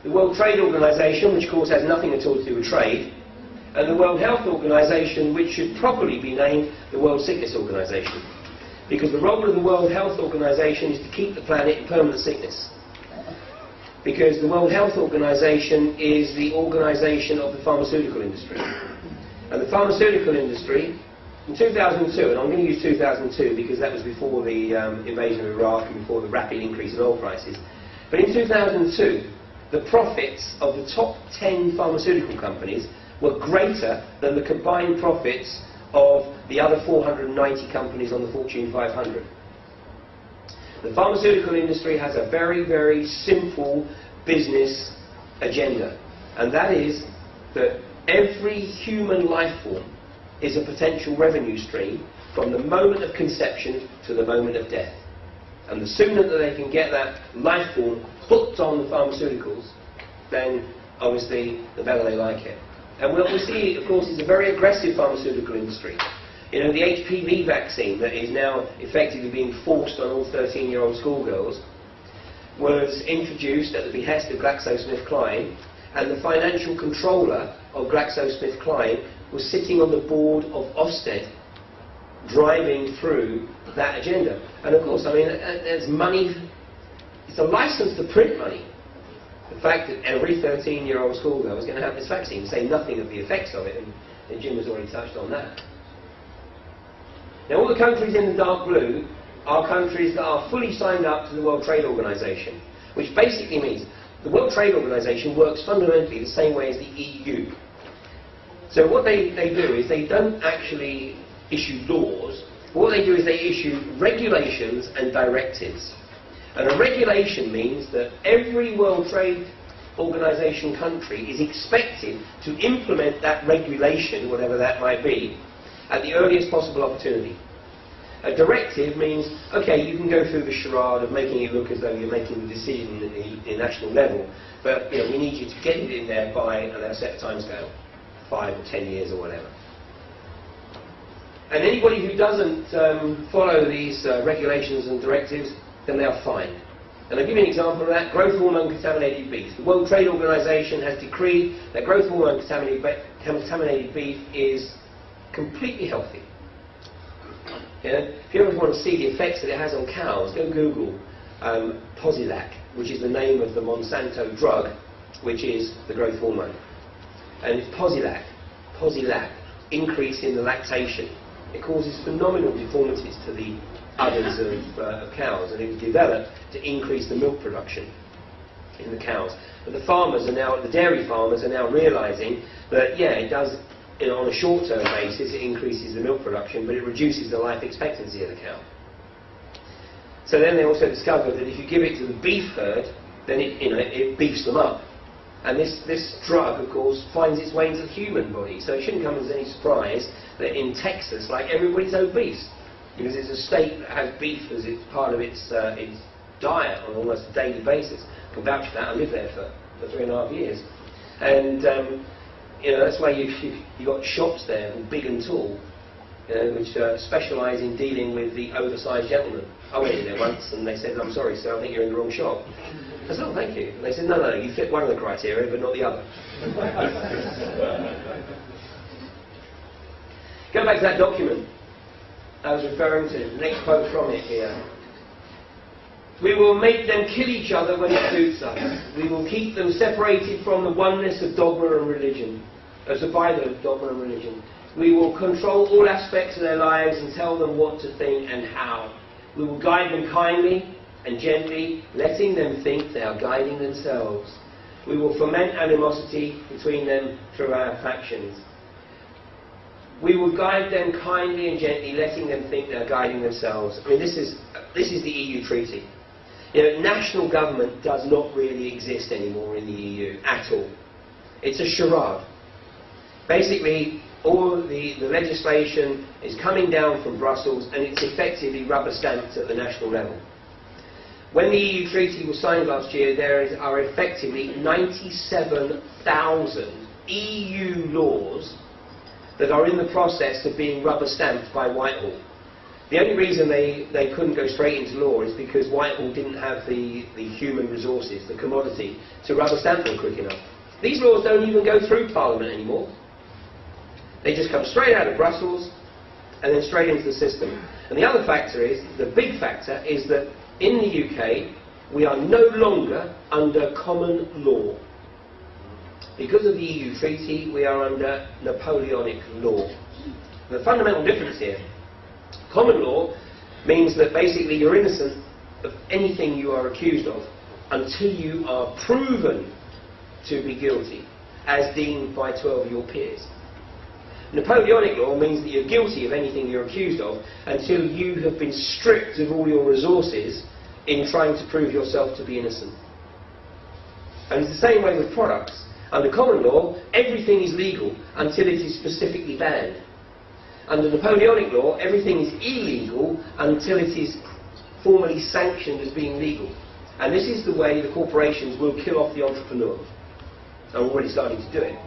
S1: the World Trade Organization, which of course has nothing at all to do with trade, and the World Health Organization, which should properly be named the World Sickness Organization, because the role of the World Health Organization is to keep the planet in permanent sickness. Because the World Health Organization is the organization of the pharmaceutical industry. And the pharmaceutical industry, in 2002, and I'm going to use 2002 because that was before the invasion of Iraq and before the rapid increase in oil prices, but in 2002, the profits of the top 10 pharmaceutical companies were greater than the combined profits of the other 490 companies on the Fortune 500. The pharmaceutical industry has a very, very simple business agenda, and that is that every human life form is a potential revenue stream from the moment of conception to the moment of death. And the sooner that they can get that life form hooked on the pharmaceuticals, then obviously the better they like it. And what we see, of course, is a very aggressive pharmaceutical industry. The HPV vaccine that is now effectively being forced on all 13-year-old schoolgirls was introduced at the behest of GlaxoSmithKline, and the financial controller of GlaxoSmithKline was sitting on the board of Ofsted, driving through that agenda. And of course, there's money, it's a license to print money. The fact that every 13-year-old schoolgirl is going to have this vaccine, say nothing of the effects of it, and Jim has already touched on that. Now, all the countries in the dark blue are countries that are fully signed up to the World Trade Organization, which basically means the World Trade Organization works fundamentally the same way as the EU. So what they do is they don't actually issue laws. What they do is they issue regulations and directives. And a regulation means that every World Trade Organization country is expected to implement that regulation, whatever that might be, at the earliest possible opportunity. A directive means, okay, you can go through the charade of making it look as though you're making the decision at the national level, but we need you to get it in there by a set timescale, 5 or 10 years or whatever. And anybody who doesn't follow these regulations and directives, then they are fined. And I'll give you an example of that: growth hormone contaminated beef. The World Trade Organization has decreed that growth hormone contaminated beef is completely healthy. If you ever want to see the effects that it has on cows, go Google Posilac, which is the name of the Monsanto drug, which is the growth hormone. And it's Posilac, increase in the lactation. It causes phenomenal deformities to the udders of cows, and it was developed to increase the milk production in the cows. But the farmers are now, the dairy farmers are now realising that, yeah, it does, on a short-term basis, it increases the milk production, but it reduces the life expectancy of the cow. So then they also discovered that if you give it to the beef herd, then it beefs them up. And this drug, of course, finds its way into the human body. So it shouldn't come as any surprise that in Texas, like, everybody's obese, because it's a state that has beef as it's part of its diet on almost a daily basis. I can vouch for that. I lived there for 3.5 years. And that's why you got shops there, big and tall, which specialise in dealing with the oversized gentlemen. I went in there once and they said, "I'm sorry sir, I think you're in the wrong shop." I said, "Oh, thank you." And they said, no, you fit one of the criteria but not the other." Go back to that document I was referring to, the next quote from it here. "We will make them kill each other when it suits us. We will keep them separated from the oneness of dogma and religion, as a by the dogma and religion. We will control all aspects of their lives and tell them what to think and how. We will guide them kindly and gently, letting them think they are guiding themselves. We will foment animosity between them through our factions. We will guide them kindly and gently, letting them think they are guiding themselves." I mean, this is the EU treaty. You know, national government does not really exist anymore in the EU at all. It's a charade. Basically, all the legislation is coming down from Brussels and it's effectively rubber stamped at the national level. When the EU treaty was signed last year, there are effectively 97,000 EU laws that are in the process of being rubber stamped by Whitehall. The only reason they couldn't go straight into law is because Whitehall didn't have the human resources, the commodity, to rubber stamp them quick enough. These laws don't even go through Parliament anymore. They just come straight out of Brussels and then straight into the system. And the other factor is, the big factor, is that in the UK we are no longer under common law. Because of the EU treaty, we are under Napoleonic law. The fundamental difference here, common law means that basically you're innocent of anything you are accused of until you are proven to be guilty, as deemed by 12 of your peers. Napoleonic law means that you're guilty of anything you're accused of until you have been stripped of all your resources in trying to prove yourself to be innocent. And it's the same way with products. Under common law, everything is legal until it is specifically banned. Under Napoleonic law, everything is illegal until it is formally sanctioned as being legal. And this is the way the corporations will kill off the entrepreneur. I'm already starting to do it.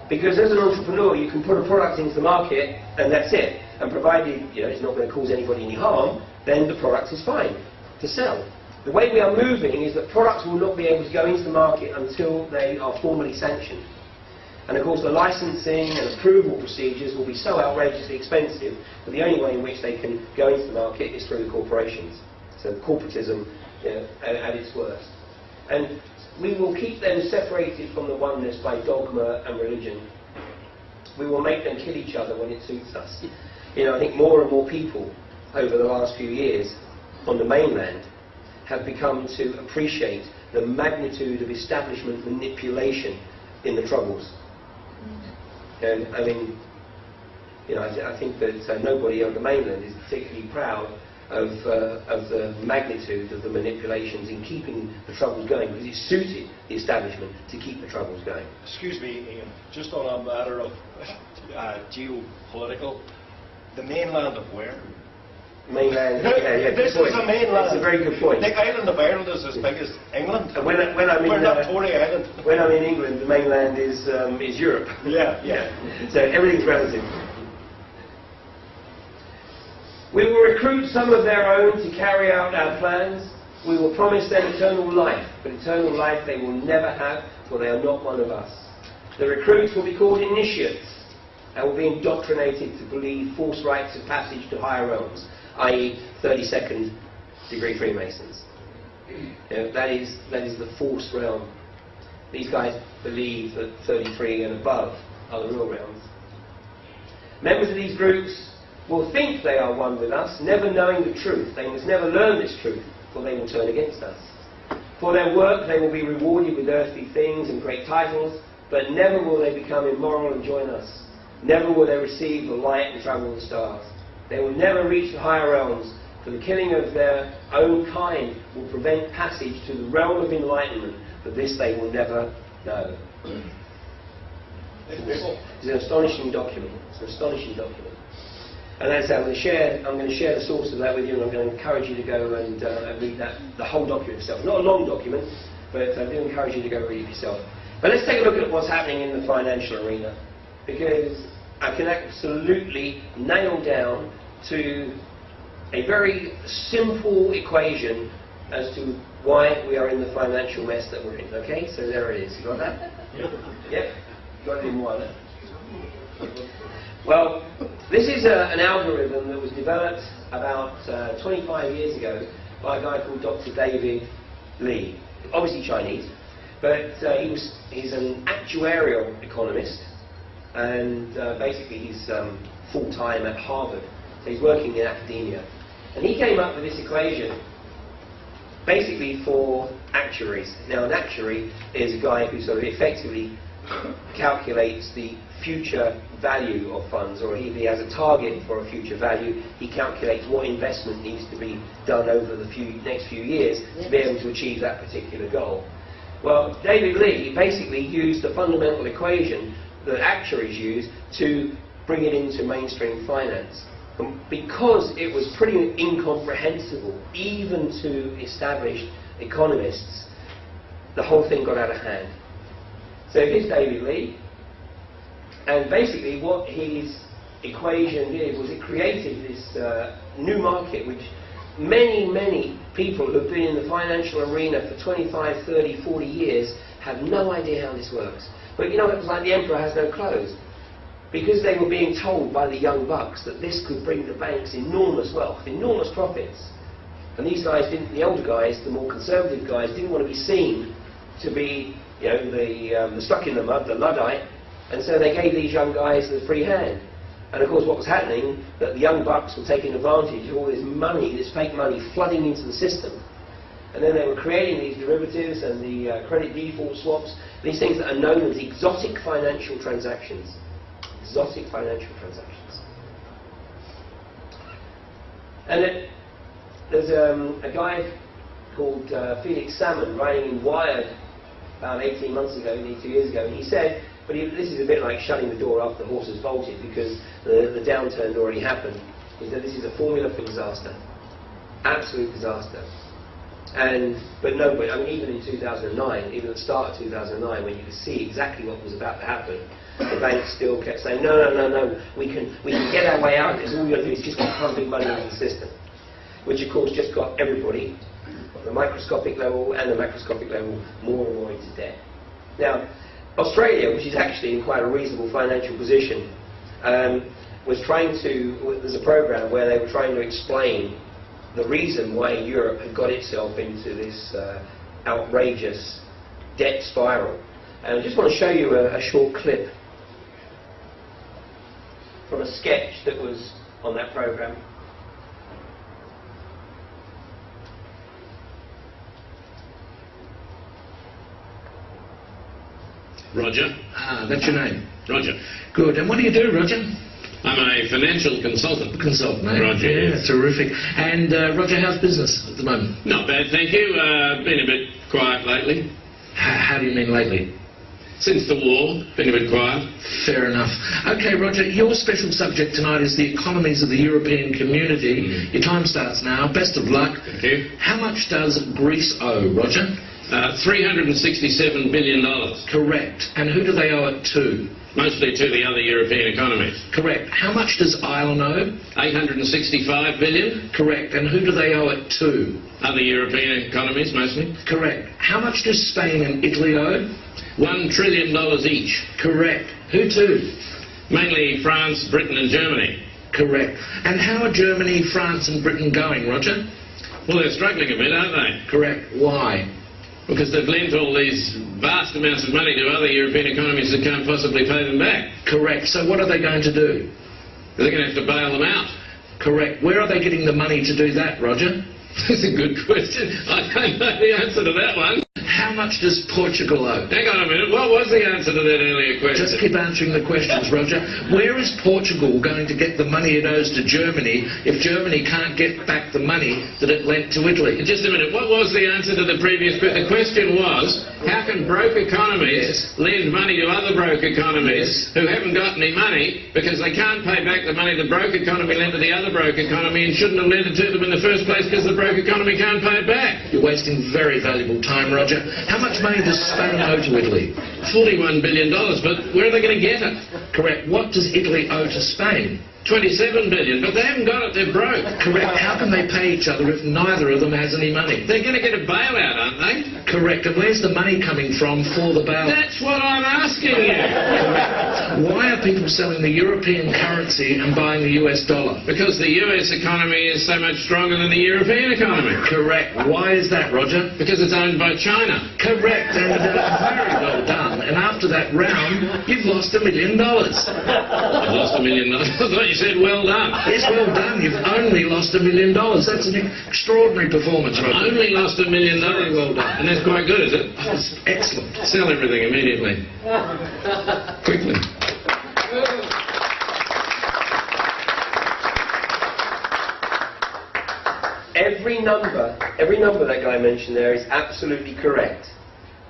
S1: Because as an entrepreneur, you can put a product into the market and that's it. And provided it's not going to cause anybody any harm, then the product is fine to sell. The way we are moving is that products will not be able to go into the market until they are formally sanctioned. And of course the licensing and approval procedures will be so outrageously expensive that the only way in which they can go into the market is through the corporations. So corporatism at its worst. And we will keep them separated from the oneness by dogma and religion. We will make them kill each other when it suits us. I think more and more people over the last few years on the mainland have become to appreciate the magnitude of establishment manipulation in the Troubles. And I mean, I think that nobody on the mainland is particularly proud of the magnitude of the manipulations in keeping the Troubles going, because it suited the establishment to keep the Troubles going.
S3: Excuse me, Ian, just on a matter of geopolitical, the mainland of where?
S1: Mainland,
S3: This is the mainland.
S1: It's a very good point.
S3: The island of Ireland is as big as England.
S1: And when I'm in,
S3: we're not Tory Island.
S1: When I'm in England, the mainland is Europe.
S3: Yeah.
S1: So everything's relative. We will recruit some of their own to carry out our plans. We will promise them eternal life, but eternal life they will never have, for they are not one of us. The recruits will be called initiates and will be indoctrinated to believe false rites of passage to higher realms, i.e. 32nd degree Freemasons. That is the false realm. These guys believe that 33 and above are the real realms. Members of these groups will think they are one with us, never knowing the truth. They must never learn this truth, for they will turn against us. For their work they will be rewarded with earthly things and great titles, but never will they become immoral and join us. Never will they receive the light and travel the stars. They will never reach the higher realms, for the killing of their own kind will prevent passage to the realm of enlightenment, but this they will never know. It's an astonishing document. It's an astonishing document. And as I'm going to share the source of that with you, and I'm going to encourage you to go and read the whole document yourself. Not a long document, but I do encourage you to go read it yourself. But let's take a look at what's happening in the financial arena, because I can absolutely nail down to a very simple equation as to why we are in the financial mess that we're in. Okay, so there it is. You got that? Yep. You got it in one. Well, this is an algorithm that was developed about 25 years ago by a guy called Dr. David Lee, obviously Chinese, but he's an actuarial economist, and basically he's full-time at Harvard, so he's working in academia. And he came up with this equation basically for actuaries. Now, an actuary is a guy who sort of effectively calculates the future value of funds, or if he has a target for a future value, he calculates what investment needs to be done over the next few years to be able to achieve that particular goal. Well, David Lee basically used the fundamental equation that actuaries use to bring it into mainstream finance. Because it was pretty incomprehensible, even to established economists, the whole thing got out of hand. So here's David Lee, and basically what his equation did was it created this new market, which many people who have been in the financial arena for 25, 30, 40 years have no idea how this works. But you know, it was like the emperor has no clothes. Because they were being told by the young bucks that this could bring the banks enormous wealth, enormous profits. And these guys didn't, the older guys, the more conservative guys, didn't want to be seen to be, you know, the stuck in the mud, the Luddite, and so they gave these young guys the free hand. And of course what was happening, that the young bucks were taking advantage of all this money, this fake money flooding into the system. And then they were creating these derivatives and the credit default swaps, these things that are known as exotic financial transactions. Exotic financial transactions. And there's a guy called Felix Salmon writing in Wired about 18 months ago, nearly 2 years ago, and he said, but this is a bit like shutting the door after the horse has bolted, because the downturn had already happened. He said this is a formula for disaster. Absolute disaster. But I mean, even in 2009, even at the start of 2009, when you could see exactly what was about to happen, the banks still kept saying, no, we can get our way out of this. All we've got to do is just keep pumping money into the system. Which, of course, just got everybody, at the microscopic level and the macroscopic level, more and more into debt. Now, Australia, which is actually in quite a reasonable financial position, there's a program where they were trying to explain the reason why Europe had got itself into this outrageous debt spiral. And I just want to show you a short clip from a sketch that was on that program.
S4: Roger.
S5: That's your name?
S4: Roger.
S5: Good. And what do you do, Roger?
S4: I'm a financial consultant.
S5: Consultant, eh?
S4: Roger.
S5: Yeah, terrific. And Roger, how's business at the moment?
S4: Not bad, thank you. Been a bit quiet lately.
S5: How do you mean lately?
S4: Since the war, been a bit quiet.
S5: Fair enough. Okay, Roger, your special subject tonight is the economies of the European community. Your time starts now. Best of luck.
S4: Thank you.
S5: How much does Greece owe, Roger?
S4: $367 billion.
S5: Correct. And who do they owe it to?
S4: Mostly to the other European economies.
S5: Correct. How much does Ireland owe?
S4: $865 billion.
S5: Correct. And who do they owe it to?
S4: Other European economies, mostly.
S5: Correct. How much does Spain and Italy owe?
S4: $1 trillion each.
S5: Correct. Who to?
S4: Mainly France, Britain and Germany.
S5: Correct. And how are Germany, France and Britain going, Roger?
S4: Well, they're struggling a bit, aren't they?
S5: Correct. Why?
S4: Because they've lent all these vast amounts of money to other European economies that can't possibly pay them back.
S5: Correct. So what are they going to do?
S4: They're going to have to bail them out.
S5: Correct. Where are they getting the money to do that, Roger?
S4: That's a good question. I don't know the answer to that one.
S5: How much does Portugal owe?
S4: Hang on a minute. What was the answer to that earlier question?
S5: Just keep answering the questions, Roger. Where is Portugal going to get the money it owes to Germany if Germany can't get back the money that it lent to Italy?
S4: Just a minute. What was the answer to the previous question? The question was, how can broke economies lend money to other broke economies who haven't got any money because they can't pay back the money the broke economy lent to the other broke economy and shouldn't have lent it to them in the first place because the broke economy can't pay it back?
S5: You're wasting very valuable time, Roger. How much money does Spain owe to Italy?
S4: $41 billion, but where are they going to get it?
S5: Correct. What does Italy owe to Spain?
S4: 27 billion, but they haven't got it, they're broke.
S5: Correct. How can they pay each other if neither of them has any money?
S4: They're going to get a bailout, aren't they?
S5: Correct. And where's the money coming from for the bailout?
S4: That's what I'm asking you.
S5: Why are people selling the European currency and buying the US dollar?
S4: Because the US economy is so much stronger than the European economy.
S5: Correct. Why is that, Roger?
S4: Because it's owned by China.
S5: Correct. And very well done. And after that round, you've lost $1 million.
S4: I've lost $1 million. I thought you said well done.
S5: Yes, well done. You've only lost $1 million. That's an extraordinary performance, Roger.
S4: Only lost $1 million. Well done. And that's quite good, is it?
S5: Oh, it's excellent.
S4: Sell everything immediately. Quickly.
S1: Every number that guy mentioned there is absolutely correct.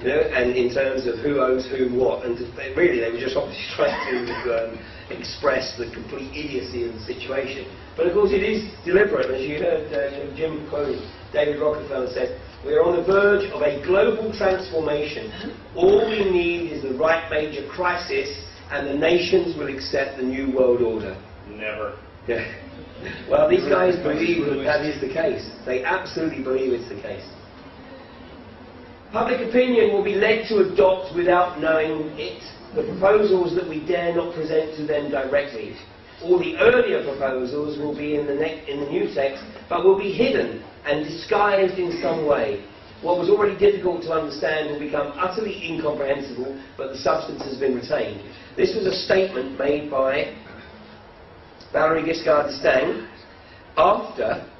S1: You know, and in terms of who owes whom what, and really they were just obviously trying to express the complete idiocy of the situation. But of course it is deliberate, as you heard Jim quoting David Rockefeller said, we are on the verge of a global transformation. All we need is the right major crisis and the nations will accept the new world order.
S3: Never.
S1: Yeah. Well, these guys believe that that is the case. They absolutely believe it's the case. Public opinion will be led to adopt without knowing it the proposals that we dare not present to them directly. All the earlier proposals will be in the new text, but will be hidden and disguised in some way. What was already difficult to understand will become utterly incomprehensible, but the substance has been retained. This was a statement made by Valéry Giscard d'Estaing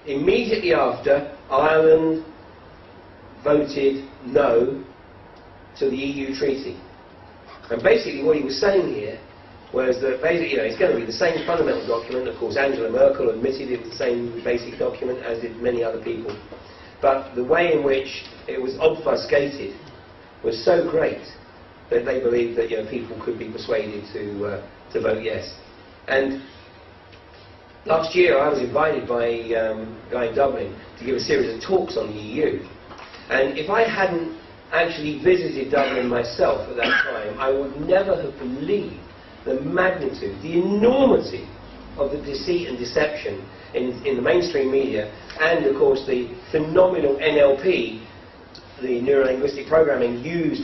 S1: immediately after Ireland voted no to the EU treaty. And basically what he was saying here was that basically, it's going to be the same fundamental document. Of course, Angela Merkel admitted it was the same basic document, as did many other people. But the way in which it was obfuscated was so great that they believed that people could be persuaded to vote yes. And last year I was invited by a guy in Dublin to give a series of talks on the EU. And if I hadn't actually visited Dublin myself at that time, I would never have believed the magnitude, the enormity of the deceit and deception in the mainstream media, and of course the phenomenal NLP, the neuro-linguistic programming used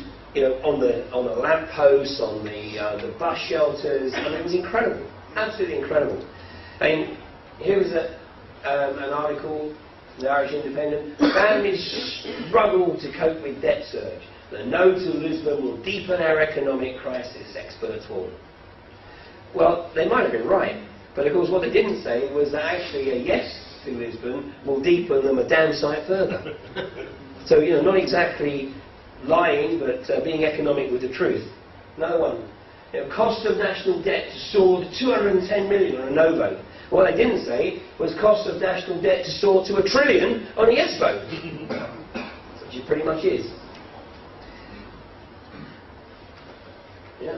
S1: on the lampposts, on the bus shelters. I mean, it was incredible, absolutely incredible. And here was an article, the Irish Independent. Families struggle to cope with debt surge. The no to Lisbon will deepen our economic crisis, experts warn. Well, they might have been right, but of course what they didn't say was that actually a yes to Lisbon will deepen them a damn sight further. So, not exactly lying, but being economic with the truth. Another one. Cost of national debt to soar to 210 million on a no vote. What they didn't say was cost of national debt to soar to $1 trillion on a yes vote. Which it pretty much is.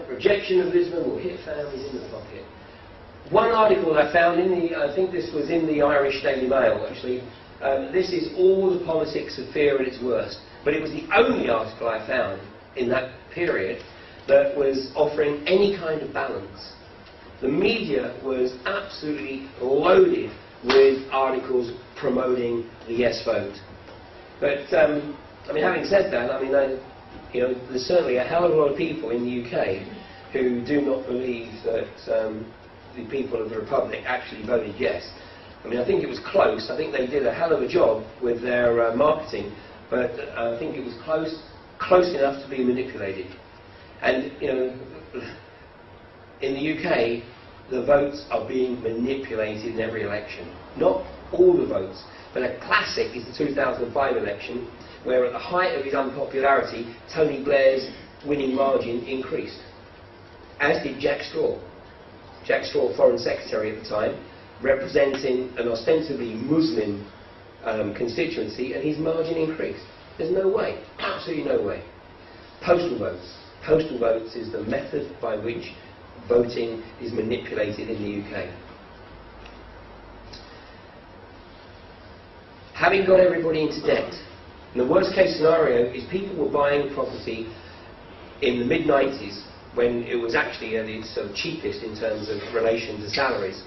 S1: Rejection of Lisbon will hit families in the pocket. One article I found I think this was in the Irish Daily Mail actually, this is all the politics of fear at its worst. But it was the only article I found in that period that was offering any kind of balance. The media was absolutely loaded with articles promoting the yes vote. But, having said that, there's certainly a hell of a lot of people in the UK who do not believe that the people of the Republic actually voted yes. I think it was close. I think they did a hell of a job with their marketing, but I think it was close enough to be manipulated. And, in the UK, the votes are being manipulated in every election. Not all the votes, but a classic is the 2005 election, where at the height of his unpopularity, Tony Blair's winning margin increased, as did Jack Straw. Jack Straw, Foreign Secretary at the time, representing an ostensibly Muslim constituency, and his margin increased. There's no way, absolutely no way. Postal votes. Postal votes is the method by which voting is manipulated in the UK. Having got everybody into debt, and the worst case scenario is people were buying property in the mid-90s when it was actually at its sort of cheapest in terms of relation to salaries.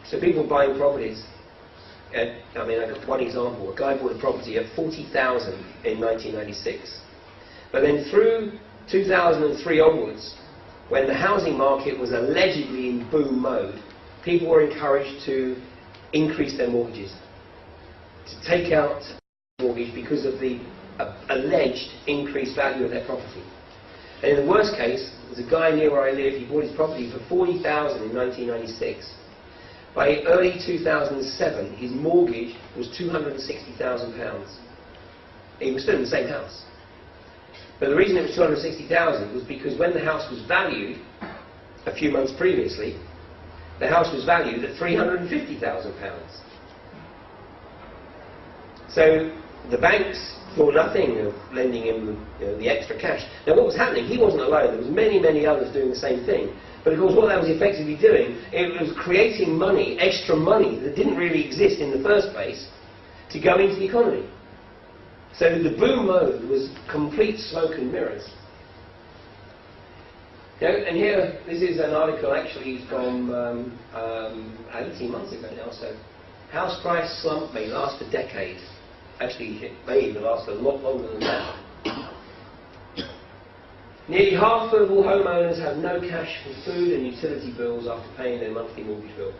S1: So people buying properties. I mean, I got one example. A guy bought a property at 40,000 in 1996. But then through 2003 onwards, when the housing market was allegedly in boom mode, people were encouraged to increase their mortgages, to take out a mortgage because of the alleged increased value of their property. And in the worst case, there's a guy near where I live, he bought his property for 40,000 in 1996. By early 2007, his mortgage was £260,000. He was still in the same house. But the reason it was 260,000 was because when the house was valued a few months previously, the house was valued at £350,000. So the banks thought nothing of lending him the extra cash. Now what was happening, he wasn't alone, there was many others doing the same thing. But of course what that was effectively doing, it was creating money, extra money that didn't really exist in the first place, to go into the economy. So the boom mode was complete smoke and mirrors. And here, this is an article actually from 18 months ago now. So, house price slump may last a decade. Actually, it may even last a lot longer than that. Nearly half of all homeowners have no cash for food and utility bills after paying their monthly mortgage bill.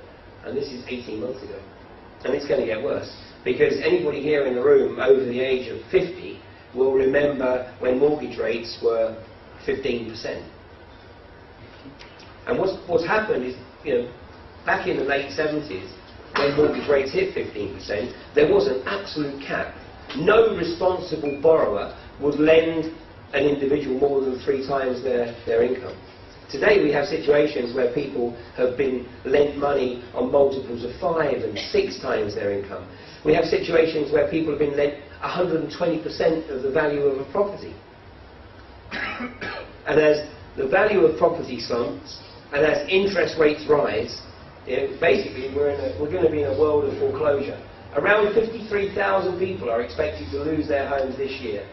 S1: And this is 18 months ago. And it's going to get worse. Because anybody here in the room over the age of 50 will remember when mortgage rates were 15%. And what's happened is, back in the late 70s, when mortgage rates hit 15%, there was an absolute cap. No responsible borrower would lend an individual more than 3 times their income. Today we have situations where people have been lent money on multiples of 5 and 6 times their income. We have situations where people have been lent 120% of the value of a property. And as the value of property slumps, and as interest rates rise, basically we're going to be in a world of foreclosure. Around 53,000 people are expected to lose their homes this year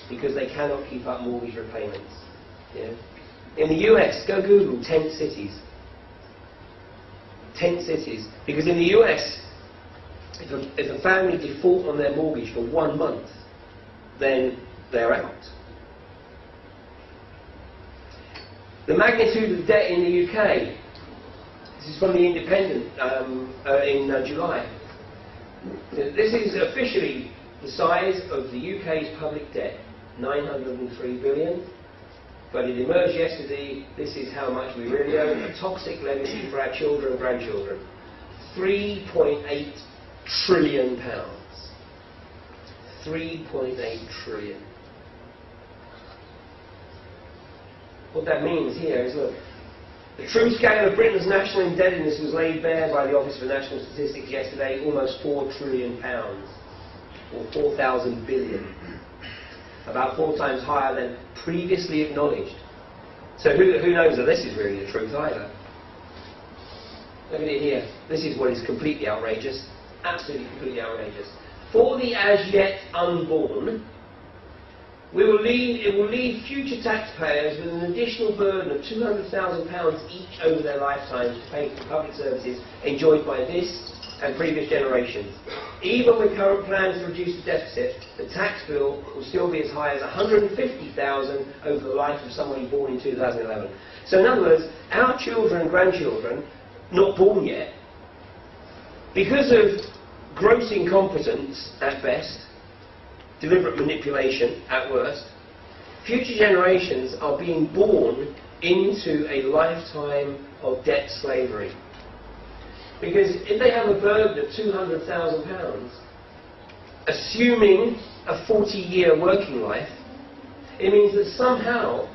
S1: because they cannot keep up mortgage repayments. In the US, go Google tent cities. Tent cities. Because in the US, if a family default on their mortgage for 1 month, then they're out. The magnitude of debt in the UK, this is from the Independent in July. This is officially the size of the UK's public debt, 903 billion. But it emerged yesterday, this is how much we really owe, a toxic legacy for our children and grandchildren. £3.8 trillion. 3.8 trillion. What that means here is, look, the true scale of Britain's national indebtedness was laid bare by the Office for National Statistics yesterday, almost £4 trillion, or 4,000 billion. About 4 times higher than previously acknowledged. So who knows that this is really the truth either. Look at it here. This is what is completely outrageous. Absolutely completely outrageous. For the as yet unborn, it will leave future taxpayers with an additional burden of £200,000 each over their lifetimes to pay for public services enjoyed by this and previous generations. Even with current plans to reduce the deficit, the tax bill will still be as high as £150,000 over the life of somebody born in 2011. So in other words, our children and grandchildren, not born yet, because of gross incompetence at best, deliberate manipulation at worst, future generations are being born into a lifetime of debt slavery. Because if they have a burden of £200,000, assuming a 40-year working life, it means that somehow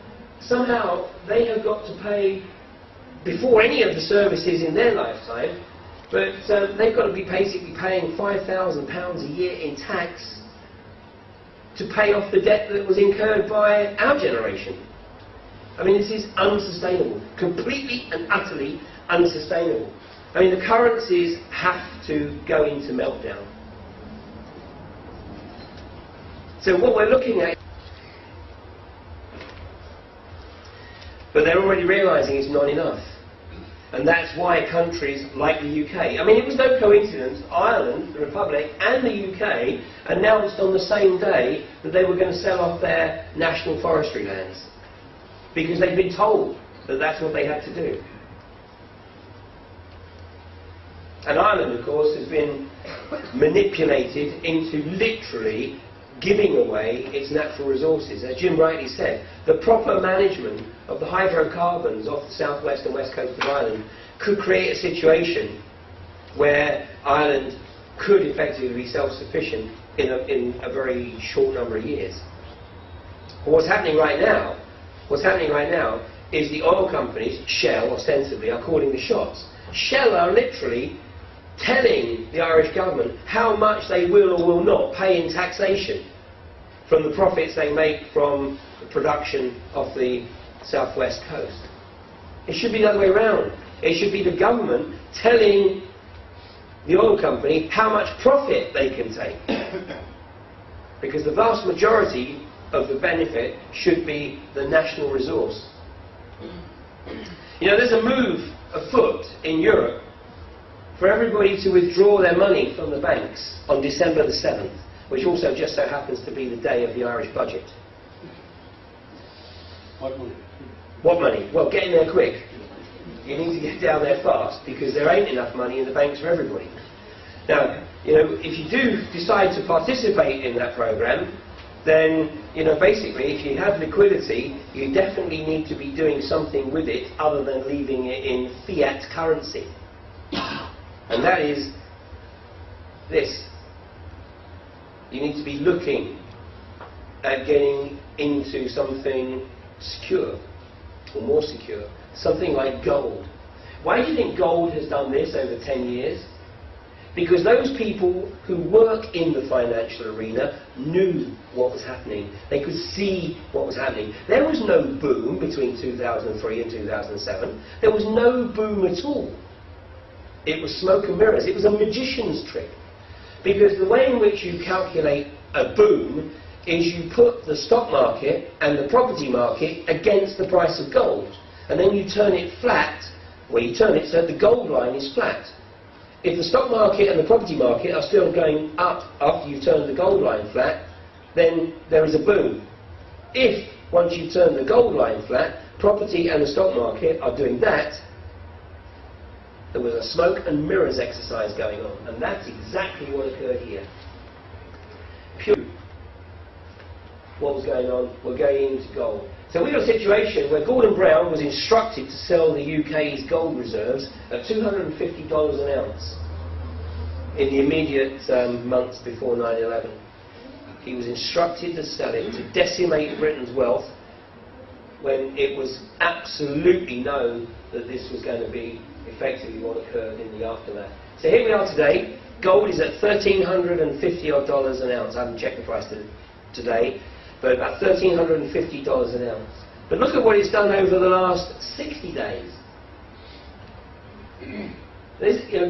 S1: they have got to pay, before any of the services in their lifetime, but they've got to be basically paying £5,000 a year in tax to pay off the debt that was incurred by our generation. I mean, this is unsustainable, completely and utterly unsustainable. I mean, the currencies have to go into meltdown. So what we're looking at... But they're already realising it's not enough. And that's why countries like the UK, I mean, it was no coincidence, Ireland, the Republic, and the UK announced on the same day that they were going to sell off their national forestry lands. Because they'd been told that that's what they had to do. And Ireland, of course, has been manipulated into literally giving away its natural resources. As Jim rightly said, the proper management of the hydrocarbons off the southwest and west coast of Ireland could create a situation where Ireland could effectively be self-sufficient in a very short number of years. But what's happening right now is the oil companies, Shell ostensibly, are calling the shots. Shell are literally telling the Irish government how much they will or will not pay in taxation from the profits they make from the production of the southwest coast. It should be the other way around. It should be the government telling the oil company how much profit they can take. Because the vast majority of the benefit should be the national resource. You know, there's a move afoot in Europe for everybody to withdraw their money from the banks on December the 7th, which also just so happens to be the day of the Irish budget.
S2: What money?
S1: What money? Well, get in there quick. You need to get down there fast, because there ain't enough money in the banks for everybody. Now, you know, if you do decide to participate in that program, then, you know, basically, if you have liquidity, you definitely need to be doing something with it other than leaving it in fiat currency. And that is this. You need to be looking at getting into something secure, or more secure, something like gold. Why do you think gold has done this over 10 years? Because those people who work in the financial arena knew what was happening. They could see what was happening. There was no boom between 2003 and 2007. There was no boom at all. It was smoke and mirrors. It was a magician's trick. Because the way in which you calculate a boom is you put the stock market and the property market against the price of gold. And then you turn it flat, well, you turn it so the gold line is flat. If the stock market and the property market are still going up after you've turned the gold line flat, then there is a boom. If, once you've turned the gold line flat, property and the stock market are doing that, there was a smoke and mirrors exercise going on, and that's exactly what occurred here. Pure. What was going on? We're going into gold. So we got a situation where Gordon Brown was instructed to sell the UK's gold reserves at $250 an ounce in the immediate months before 9/11. He was instructed to sell it to decimate Britain's wealth when it was absolutely known that this was going to be effectively what occurred in the aftermath. So here we are today. Gold is at $1,350 odd an ounce. I haven't checked the price today, but about $1,350 an ounce. But look at what it's done over the last 60 days.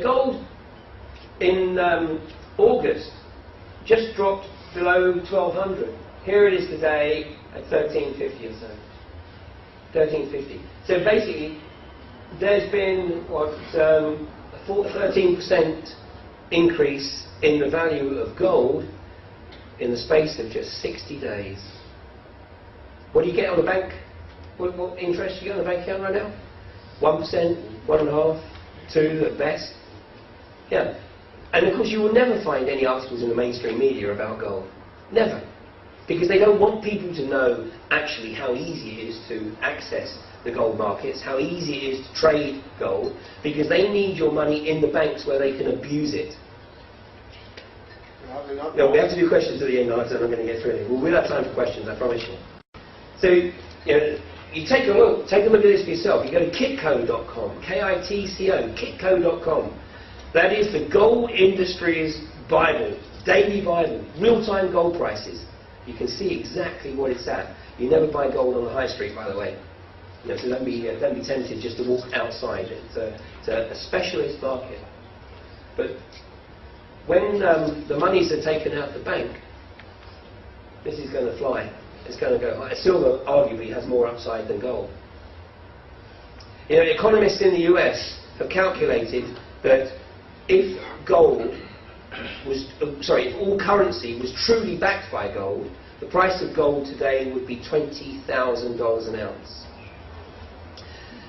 S1: Gold in August just dropped below 1,200. Here it is today at 1,350 or so. 1,350. So basically, there's been a 13% increase in the value of gold in the space of just 60 days. What do you get on the bank? What interest do you get on the bank account right now? 1%, 1.5%, 2% at best. Yeah. And of course you will never find any articles in the mainstream media about gold. Never. Because they don't want people to know actually how easy it is to access the gold markets, how easy it is to trade gold, because they need your money in the banks where they can abuse it. No, we have to do questions at the end, and I'm going to get through it. We'll have time for questions, I promise you. So, you take a look at this for yourself. You go to kitco.com, K-I-T-C-O, kitco.com. That is the gold industry's Bible, daily Bible, real-time gold prices. You can see exactly what it's at. You never buy gold on the high street, by the way. So don't be tempted just to walk outside. It's a specialist market. But when the monies are taken out the bank, this is going to fly. It's going to go high. Silver, arguably, has more upside than gold. You know, economists in the US have calculated that if gold was, if all currency was truly backed by gold, the price of gold today would be $20,000 an ounce.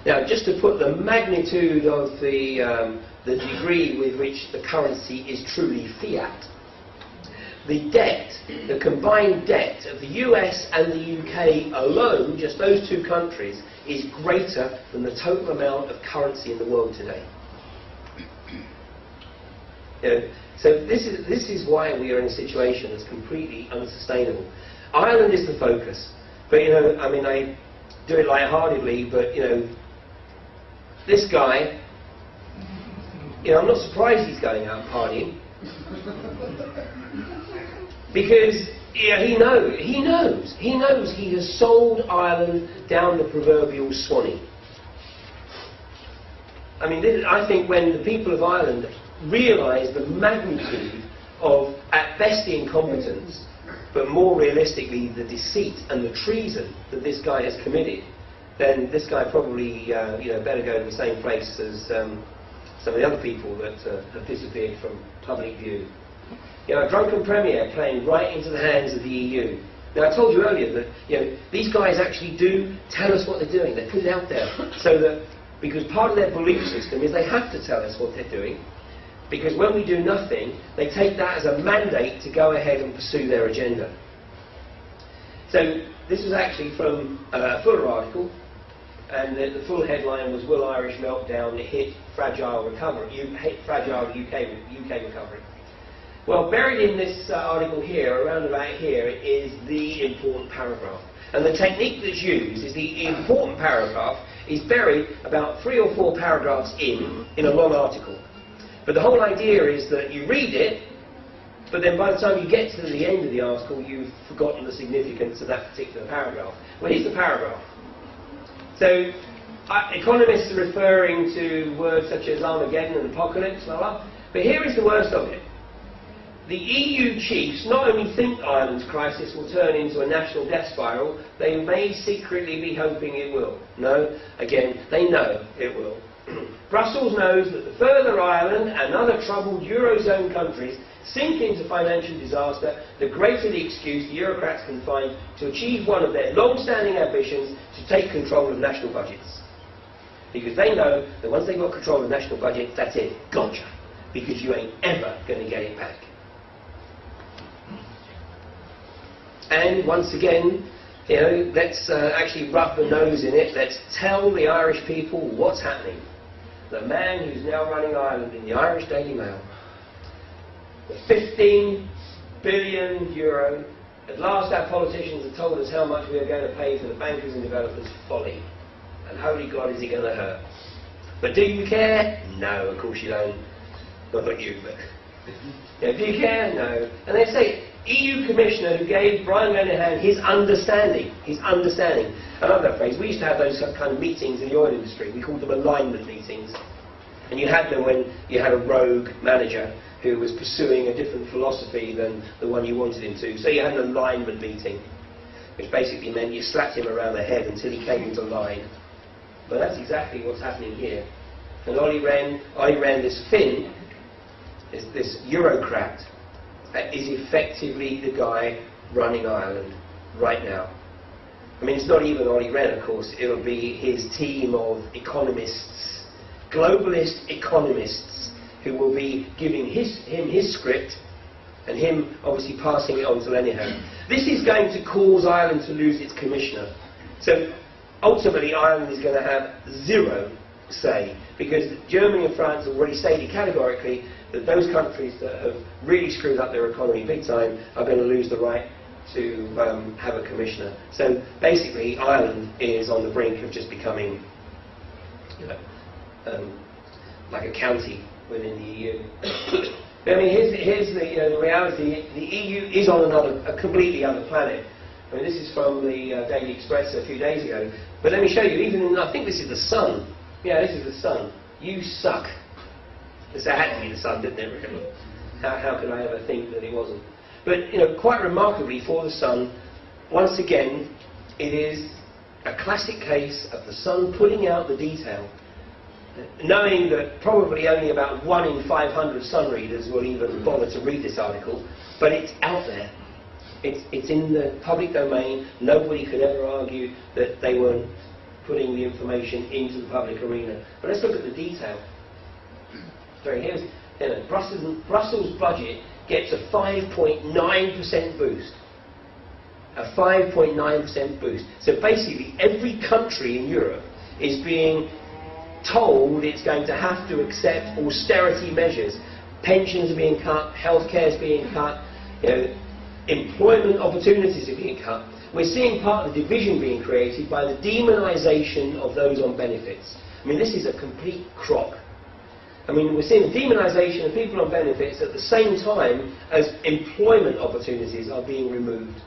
S1: Now, just to put the magnitude of the degree with which the currency is truly fiat, the debt, the combined debt of the US and the UK alone, just those two countries, is greater than the total amount of currency in the world today. You know, so this is why we are in a situation that's completely unsustainable. Ireland is the focus, but you know, I mean, I do it lightheartedly, but you know, this guy, you know, I'm not surprised he's going out partying, because yeah, he knows he has sold Ireland down the proverbial swanny. I mean, I think when the people of Ireland realise the magnitude of, at best, the incompetence, but more realistically the deceit and the treason that this guy has committed, then this guy probably you know, better go to the same place as some of the other people that have disappeared from public view. You know, a drunken premier playing right into the hands of the EU. Now, I told you earlier that you know, these guys actually do tell us what they're doing. They put it out there so that, because part of their belief system is they have to tell us what they're doing, because when we do nothing, they take that as a mandate to go ahead and pursue their agenda. So this was actually from a Fuller article, and the full headline was, "Will Irish Meltdown hit fragile recovery? Fragile UK recovery?" Well, buried in this article here, around about here, is the important paragraph. And the technique that's used is the important paragraph is buried about 3 or 4 paragraphs in a long article. But the whole idea is that you read it, but then by the time you get to the end of the article, you've forgotten the significance of that particular paragraph. Well, here's the paragraph. So, economists are referring to words such as Armageddon and apocalypse, blah, blah. But here is the worst of it. The EU chiefs not only think Ireland's crisis will turn into a national death spiral, they may secretly be hoping it will. No, again, they know it will. Brussels knows that the further Ireland and other troubled Eurozone countries sink into financial disaster, the greater the excuse the Eurocrats can find to achieve one of their long-standing ambitions to take control of national budgets. Because they know that once they've got control of the national budget, that's it, gotcha. Because you ain't ever going to get it back. And once again, you know, let's actually rub the nose in it. Let's tell the Irish people what's happening. The man who's now running Ireland in the Irish Daily Mail. The 15 billion euro. At last our politicians have told us how much we are going to pay for the bankers and developers' folly. And holy God, is it going to hurt? But do you care? No, of course you don't. Not you, but... Yeah, do you care? No. And they say, EU Commissioner who gave Brian Lenihan his understanding. Another phrase, we used to have those kind of meetings in the oil industry. We called them alignment meetings. And you had them when you had a rogue manager who was pursuing a different philosophy than the one you wanted him to. So you had an alignment meeting, which basically meant you slapped him around the head until he came into line. But that's exactly what's happening here. And Ollie Rehn, this Finn, this Eurocrat, is effectively the guy running Ireland right now. I mean, it's not even Ollie Rehn, of course. It'll be his team of economists, globalist economists, who will be giving him his script, and him obviously passing it on to Lenihan. This is going to cause Ireland to lose its commissioner. So ultimately, Ireland is going to have zero say, because Germany and France have already stated categorically that those countries that have really screwed up their economy big time are going to lose the right to have a commissioner. So basically, Ireland is on the brink of just becoming, you know, like a county within the EU. But I mean, here's the reality: the EU is on a completely other planet. I mean, this is from the Daily Express a few days ago. But let me show you. Even I think this is the Sun. Yeah, this is the Sun. You suck. This had to be the Sun, didn't it, really? How could I ever think that it wasn't? But, you know, quite remarkably for the Sun, once again, it is a classic case of the Sun pulling out the detail, knowing that probably only about 1 in 500 Sun readers will even bother to read this article, but it's out there. It's in the public domain. Nobody could ever argue that they weren't putting the information into the public arena. But let's look at the detail. So here's, Brussels budget gets a 5.9% boost. A 5.9% boost. So basically every country in Europe is being told it's going to have to accept austerity measures. Pensions are being cut, healthcare is being cut, employment opportunities are being cut. We're seeing part of the division being created by the demonisation of those on benefits. I mean, this is a complete crock. I mean, we're seeing the demonisation of people on benefits at the same time as employment opportunities are being removed.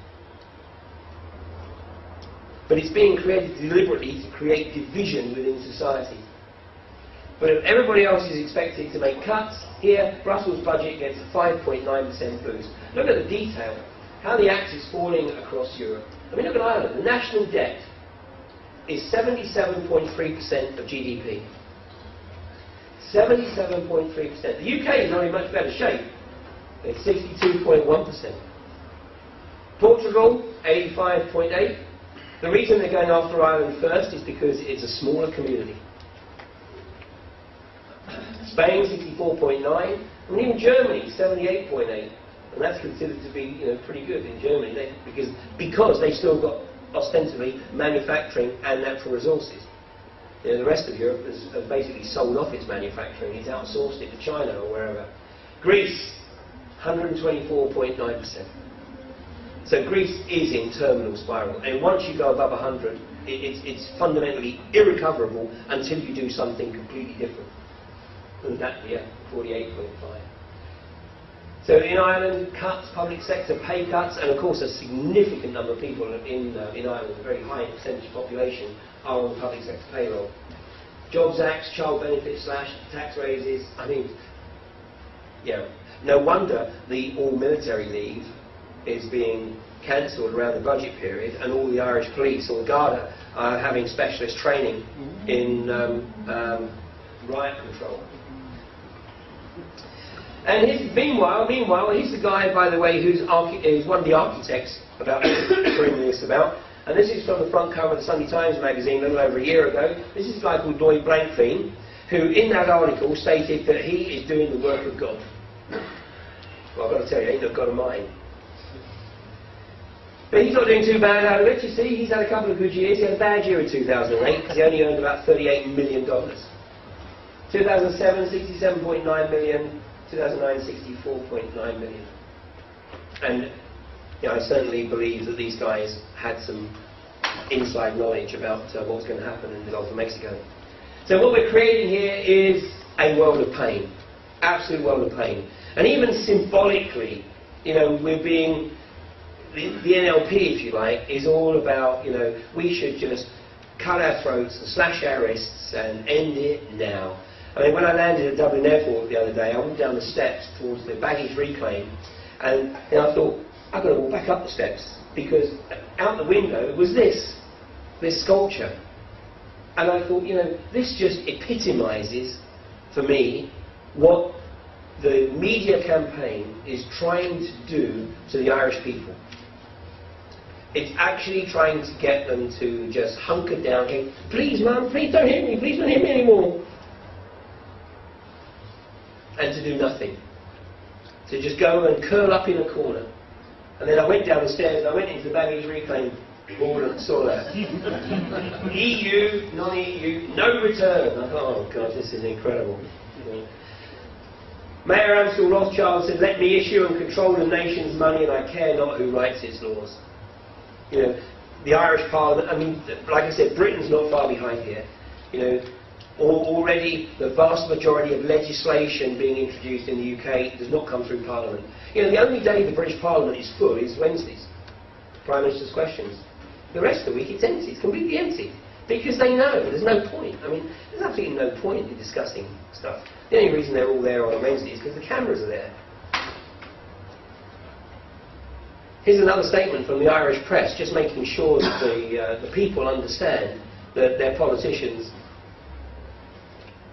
S1: But it's being created deliberately to create division within society. But if everybody else is expected to make cuts, here, Brussels budget gets a 5.9% boost. Look at the detail, how the axe is falling across Europe. I mean, look at Ireland. The national debt is 77.3% of GDP. 77.3%. The UK is not in much better shape. It's 62.1%. Portugal, 85.8%. The reason they're going after Ireland first is because it's a smaller community. Spain, 64.9%. I mean, even Germany, 78.8%. And that's considered to be pretty good in Germany because they've still got ostensibly manufacturing and natural resources. The rest of Europe has basically sold off its manufacturing. It's outsourced it to China or wherever. Greece, 124.9%. So Greece is in terminal spiral. And once you go above 100, it's fundamentally irrecoverable until you do something completely different. And that, 48.5%. So in Ireland, cuts, public sector pay cuts, and of course a significant number of people in Ireland, a very high percentage of population, are on public sector payroll. Jobs Acts, child benefits slashed, tax raises. I mean, no wonder the all-military leave is being cancelled around the budget period, and all the Irish police or Garda are having specialist training in riot control. And meanwhile, he's the guy, by the way, who's one of the architects about bringing this about. And this is from the front cover of the Sunday Times magazine a little over a year ago. This is a guy called Lloyd Blankfein, who in that article stated that he is doing the work of God. Well, I've got to tell you, he ain't not got a mind. But he's not doing too bad out of it, you see. He's had a couple of good years. He had a bad year in 2008 because he only earned about $38 million. 2007, 67.9 million. 2009, 64.9 million. And I certainly believe that these guys had some inside knowledge about what was going to happen in the Gulf of Mexico. So what we're creating here is a world of pain. Absolute world of pain. And even symbolically, we're being... The NLP, if you like, is all about, we should just cut our throats and slash our wrists and end it now. I mean, when I landed at Dublin Airport the other day, I went down the steps towards the baggage reclaim, and I thought, I've got to walk back up the steps, because out the window was this sculpture. And I thought, this just epitomises, for me, what the media campaign is trying to do to the Irish people. It's actually trying to get them to just hunker down, going, please, Mum, please don't hit me, please don't hit me anymore. And to do nothing. To just go and curl up in a corner. And then I went down the stairs and I went into the baggage reclaim board and saw that. EU, non-EU, no return. I thought, oh God, this is incredible. Mayor Amstel Rothschild said, let me issue and control the nation's money and I care not who writes its laws. The Irish Parliament, I mean, like I said, Britain's not far behind here. Already the vast majority of legislation being introduced in the UK does not come through Parliament. The only day the British Parliament is full is Wednesdays, Prime Minister's questions. The rest of the week it's empty, it's completely empty. Because they know there's no point. I mean, there's absolutely no point in discussing stuff. The only reason they're all there on a Wednesday is because the cameras are there. Here's another statement from the Irish press, just making sure that the people understand that their politicians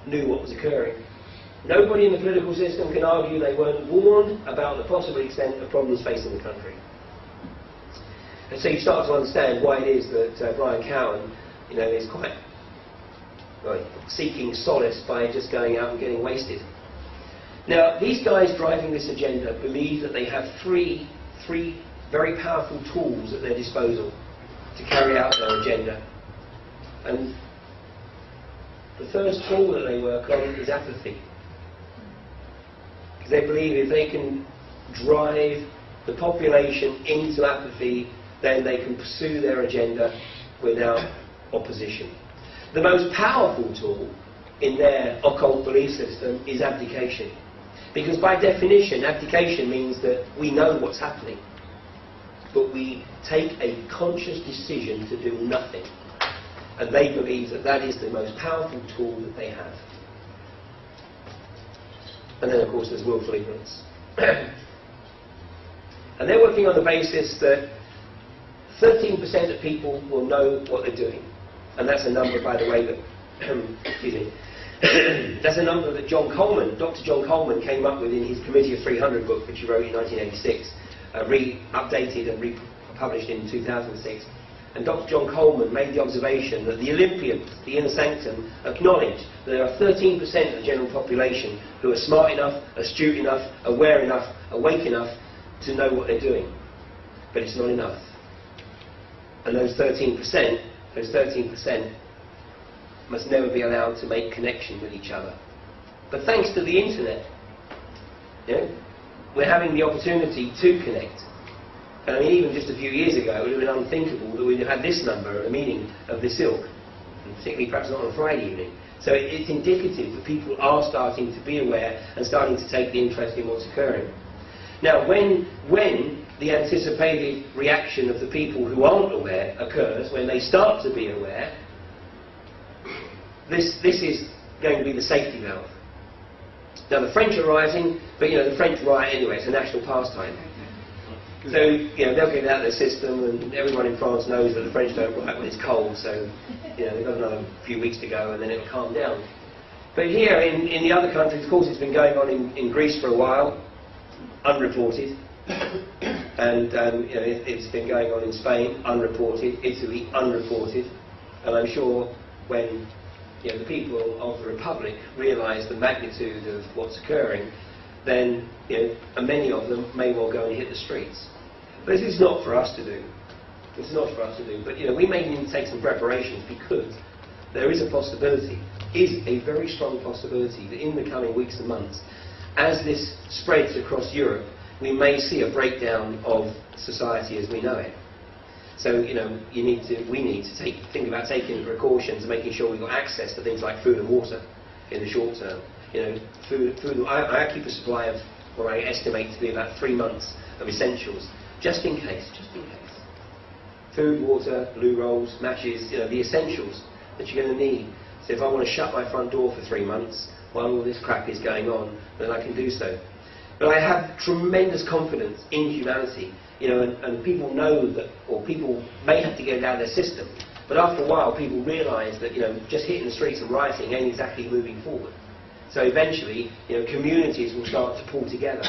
S1: knew what was occurring. Nobody in the political system can argue they weren't warned about the possible extent of problems facing the country. And so you start to understand why it is that Brian Cowan, is quite seeking solace by just going out and getting wasted. Now, these guys driving this agenda believe that they have three very powerful tools at their disposal to carry out their agenda. And the first tool that they work on is apathy. Because they believe if they can drive the population into apathy, then they can pursue their agenda without opposition. The most powerful tool in their occult belief system is abdication. Because by definition, abdication means that we know what's happening, but we take a conscious decision to do nothing. And they believe that that is the most powerful tool that they have. And then, of course, there's willful ignorance. And they're working on the basis that 13% of people will know what they're doing. And that's a number, by the way, that excuse me, that's a number that Dr. John Coleman came up with in his Committee of 300 book, which he wrote in 1986, re-updated and republished in 2006. And Dr. John Coleman made the observation that the Olympians, the inner sanctum, acknowledged that there are 13% of the general population who are smart enough, astute enough, aware enough, awake enough to know what they're doing. But it's not enough. And those 13% must never be allowed to make connection with each other. But thanks to the internet, we're having the opportunity to connect. And I mean, even just a few years ago, it would have been unthinkable that we'd have had this number at a meeting of this ilk, and particularly perhaps not on a Friday evening. So it's indicative that people are starting to be aware and starting to take the interest in what's occurring. Now, when the anticipated reaction of the people who aren't aware occurs, when they start to be aware, this is going to be the safety valve. Now, the French are rioting, but the French riot anyway, it's a national pastime. So, they'll get it out of their system, and everyone in France knows that the French don't riot when it's cold, so, they've got another few weeks to go, and then it'll calm down. But here, in the other countries, of course, it's been going on in Greece for a while, unreported. And, it's been going on in Spain, unreported, Italy, unreported. And I'm sure when, the people of the Republic realise the magnitude of what's occurring, then, and many of them may well go and hit the streets. But this is not for us to do. This is not for us to do. But, we may need to take some preparations, because there is a possibility, is a very strong possibility, that in the coming weeks and months, as this spreads across Europe, we may see a breakdown of society as we know it. So, we need to think about taking precautions and making sure we've got access to things like food and water in the short term. Food. I keep a supply of what I estimate to be about 3 months of essentials, just in case. Food, water, loo rolls, matches, the essentials that you're going to need. So if I want to shut my front door for 3 months while all this crap is going on, then I can do so. But I have tremendous confidence in humanity, and people know that, or people may have to get it out of their system, but after a while people realise that, just hitting the streets and rioting ain't exactly moving forward. So eventually, communities will start to pull together.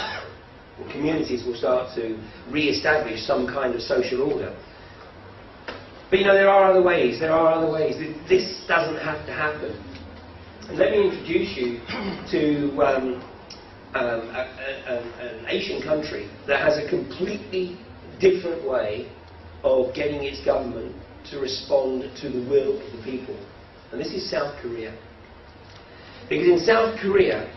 S1: Communities will start to re-establish some kind of social order. But there are other ways. This doesn't have to happen. And let me introduce you to an Asian country that has a completely different way of getting its government to respond to the will of the people. And this is South Korea. Because in South Korea,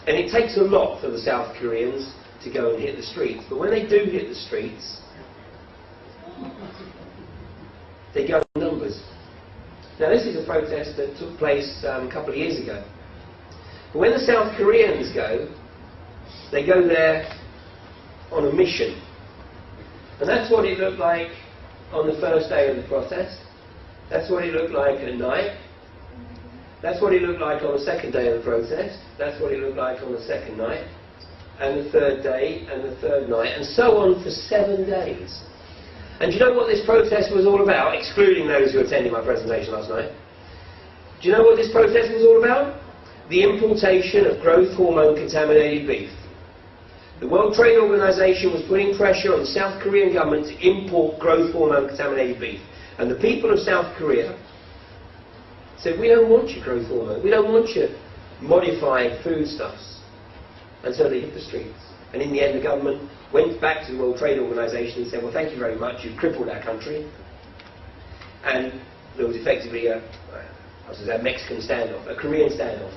S1: and it takes a lot for the South Koreans to go and hit the streets, but when they do hit the streets, they go in numbers. Now, this is a protest that took place a couple of years ago. But when the South Koreans go, they go there on a mission. And that's what it looked like on the first day of the protest. That's what it looked like at night. That's what it looked like on the second day of the protest. That's what it looked like on the second night. and the third day, and the third night, and so on for 7 days. And do you know what this protest was all about, excluding those who attended my presentation last night? Do you know what this protest was all about? The importation of growth hormone contaminated beef. The World Trade Organization was putting pressure on the South Korean government to import growth hormone contaminated beef. And the people of South Korea said, we don't want your growth hormone, we don't want your modified foodstuffs. And so they hit the streets. And in the end the government went back to the World Trade Organization and said, well, thank you very much, you've crippled our country. And there was effectively a Mexican standoff, a Korean standoff.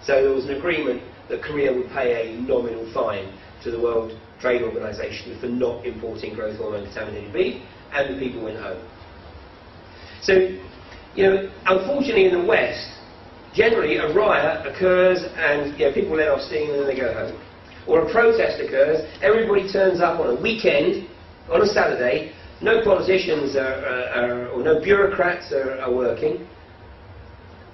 S1: So there was an agreement that Korea would pay a nominal fine to the World Trade Organization for not importing growth hormone contaminated beef, and the people went home. So, you know, unfortunately in the West, generally a riot occurs and people let off steam and then they go home. Or a protest occurs, everybody turns up on a weekend, on a Saturday, no politicians or no bureaucrats are working.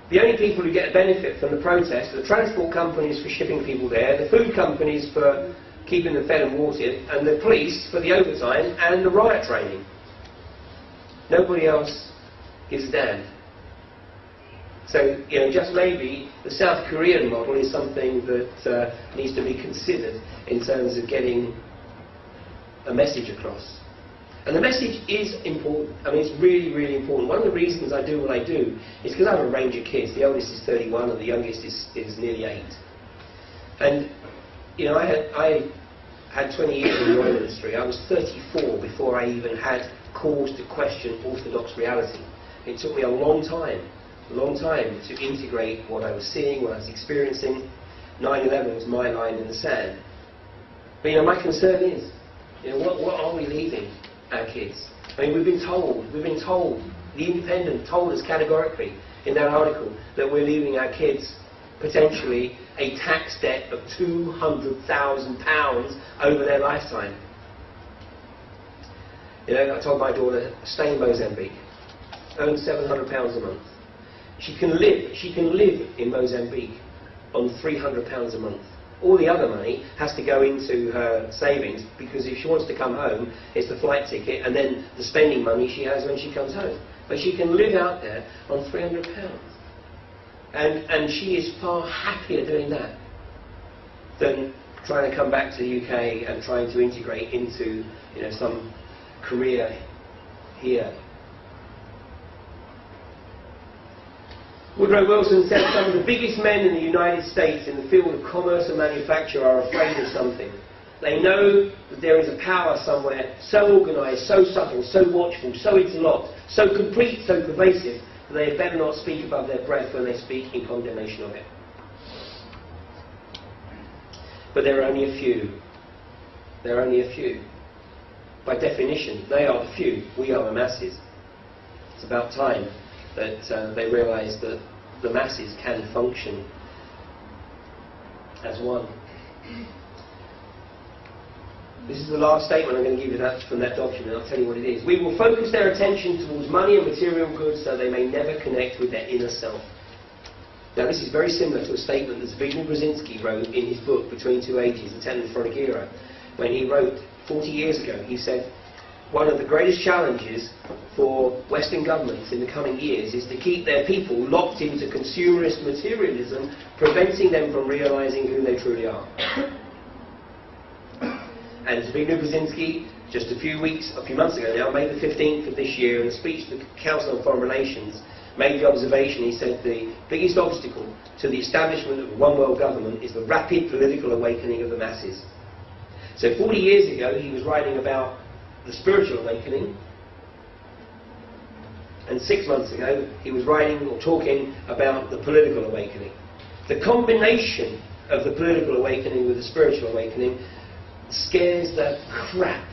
S1: The only people who get benefit from the protest are the transport companies for shipping people there, the food companies for keeping them fed and watered, and the police for the overtime and the riot training. Nobody else gives a damn. So, you know, just maybe the South Korean model is something that needs to be considered in terms of getting a message across. And the message is important. I mean, it's really, really important. One of the reasons I do what I do is because I have a range of kids. The oldest is 31 and the youngest is nearly 8. And, you know, I had 20 years in the oil industry. I was 34 before I even had cause to question orthodox reality. It took me a long time to integrate what I was seeing, what I was experiencing. 9/11 was my line in the sand. But, you know, my concern is, you know, what are we leaving our kids? I mean, we've been told, the Independent told us categorically in that article that we're leaving our kids potentially a tax debt of £200,000 over their lifetime. You know, I told my daughter, stay in Mozambique, earn £700 a month. She can live in Mozambique on £300 a month. All the other money has to go into her savings, because if she wants to come home, it's the flight ticket and then the spending money she has when she comes home. But she can live out there on £300. And she is far happier doing that than trying to come back to the UK and trying to integrate into, you know, some career here. Woodrow Wilson said some of the biggest men in the United States in the field of commerce and manufacture are afraid of something. They know that there is a power somewhere so organised, so subtle, so watchful, so interlocked, so complete, so pervasive, that they had better not speak above their breath when they speak in condemnation of it. But there are only a few. There are only a few. By definition, they are the few. We are the masses. It's about time that they realise that the masses can function as one. This is the last statement I'm going to give you from that document. I'll tell you what it is. We will focus their attention towards money and material goods so they may never connect with their inner self. Now this is very similar to a statement that Zbigniew Brzezinski wrote in his book Between Two Ages, A Technophotic Era. When he wrote 40 years ago, he said, one of the greatest challenges for Western governments in the coming years is to keep their people locked into consumerist materialism, preventing them from realising who they truly are. And Zbigniew Brzezinski, just a few months ago now, May the 15th of this year, in a speech to the Council on Foreign Relations, made the observation, he said, the biggest obstacle to the establishment of a one world government is the rapid political awakening of the masses. So 40 years ago, he was writing about the spiritual awakening, and 6 months ago he was writing or talking about the political awakening. The combination of the political awakening with the spiritual awakening scares the crap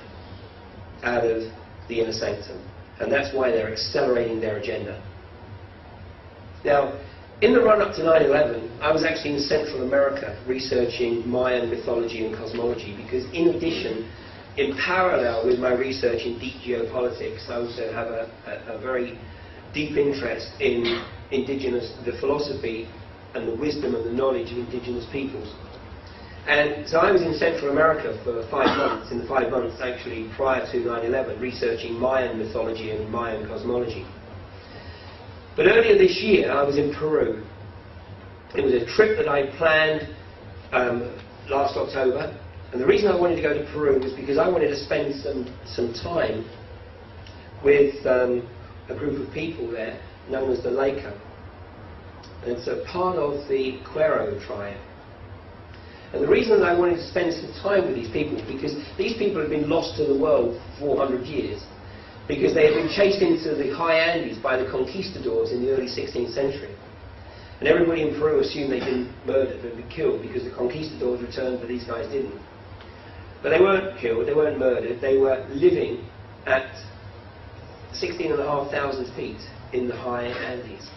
S1: out of the inner sanctum, and that's why they're accelerating their agenda. Now, in the run-up to 9/11, I was actually in Central America researching Mayan mythology and cosmology, because in addition, in parallel with my research in deep geopolitics, I also have a very deep interest in the philosophy and the wisdom and the knowledge of indigenous peoples. And so I was in Central America for 5 months, in the 5 months actually prior to 9/11, researching Mayan mythology and Mayan cosmology. But earlier this year I was in Peru. It was a trip that I planned last October, and the reason I wanted to go to Peru was because I wanted to spend some time with a group of people there known as the Laika. And it's a part of the Quero tribe. And the reason that I wanted to spend some time with these people is because these people have been lost to the world for 400 years, because they had been chased into the high Andes by the conquistadors in the early 16th century. And everybody in Peru assumed they'd been murdered, they'd been killed, because the conquistadors returned, but these guys didn't. But they weren't killed, they weren't murdered, they were living at 16,500 feet in the high Andes.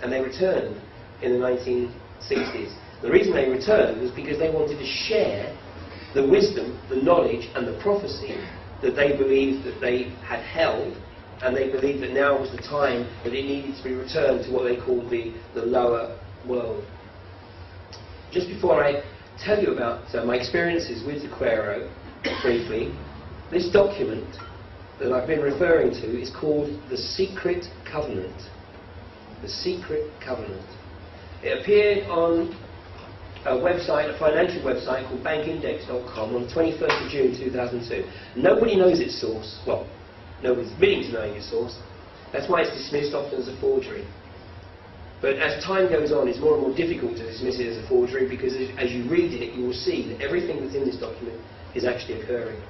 S1: And they returned in the 1960s. The reason they returned was because they wanted to share the wisdom, the knowledge and the prophecy that they believed that they had held, and they believed that now was the time that it needed to be returned to what they called the lower world. Just before I tell you about my experiences with the Quero, briefly, this document that I've been referring to is called the Secret Covenant. The Secret Covenant. It appeared on a website, a financial website called bankindex.com on the 21st of June 2002. Nobody knows its source. Well, nobody's admitting to knowing its source. That's why it's dismissed often as a forgery. But as time goes on, it's more and more difficult to dismiss it as a forgery, because as you read it, you will see that everything that's in this document is actually occurring.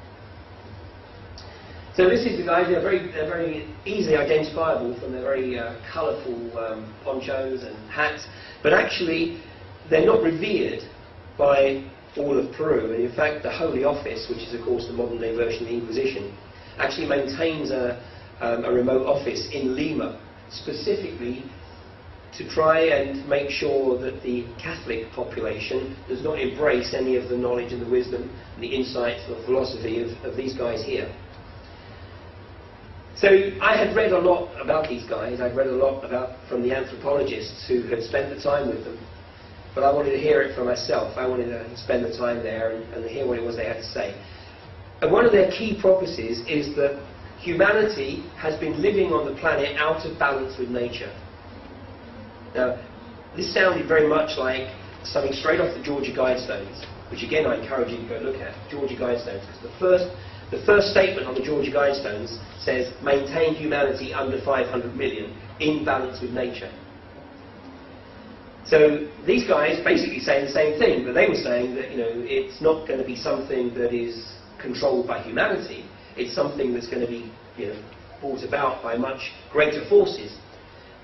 S1: So this is the guys. They're very easily identifiable from their very colourful ponchos and hats, but actually they're not revered by all of Peru. And in fact, the Holy Office, which is of course the modern day version of the Inquisition, actually maintains a remote office in Lima, specifically to try and make sure that the Catholic population does not embrace any of the knowledge and the wisdom and the insights and the philosophy of these guys here. So I had read a lot about these guys. I'd read a lot from the anthropologists who had spent the time with them. But I wanted to hear it for myself. I wanted to spend the time there and hear what it was they had to say. And one of their key prophecies is that humanity has been living on the planet out of balance with nature. Now, this sounded very much like something straight off the Georgia Guidestones, which again I encourage you to go look at, Georgia Guidestones, because the first statement on the Georgia Guidestones says, maintain humanity under 500 million in balance with nature. So these guys basically saying the same thing, but they were saying that, you know, it's not going to be something that is controlled by humanity. It's something that's going to be, you know, brought about by much greater forces.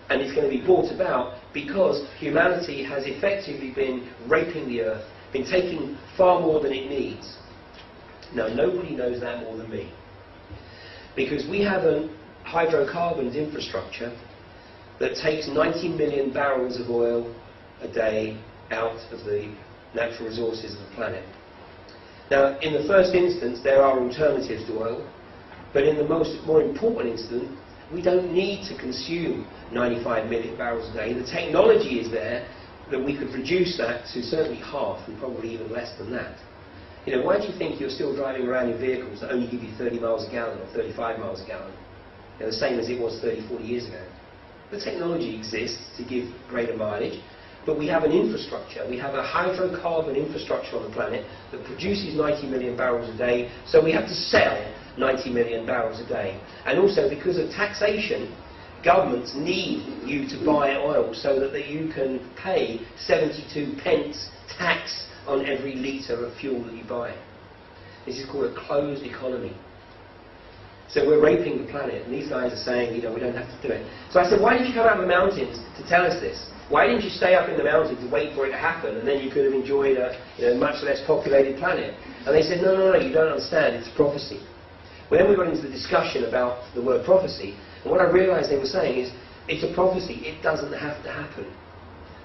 S1: And it's going to be brought about because humanity has effectively been raping the earth, been taking far more than it needs. Now, nobody knows that more than me. Because we have a hydrocarbons infrastructure that takes 90 million barrels of oil a day out of the natural resources of the planet. Now, in the first instance, there are alternatives to oil, but in the more important instance, we don't need to consume 95 million barrels a day. The technology is there that we could reduce that to certainly half, and probably even less than that. You know, why do you think you're still driving around in vehicles that only give you 30 miles a gallon or 35 miles a gallon? You know, the same as it was 30, 40 years ago. The technology exists to give greater mileage, but we have an infrastructure, we have a hydrocarbon infrastructure on the planet that produces 90 million barrels a day, so we have to sell 90 million barrels a day. And also because of taxation, governments need you to buy oil so that you can pay 72 pence tax on every litre of fuel that you buy. This is called a closed economy. So we're raping the planet, and these guys are saying, you know, we don't have to do it. So I said, why did you come out of the mountains to tell us this? Why didn't you stay up in the mountains and wait for it to happen, and then you could have enjoyed a, you know, much less populated planet? And they said, no, you don't understand, it's prophecy. Well, then we got into the discussion about the word prophecy, and what I realised they were saying is, it's a prophecy, it doesn't have to happen.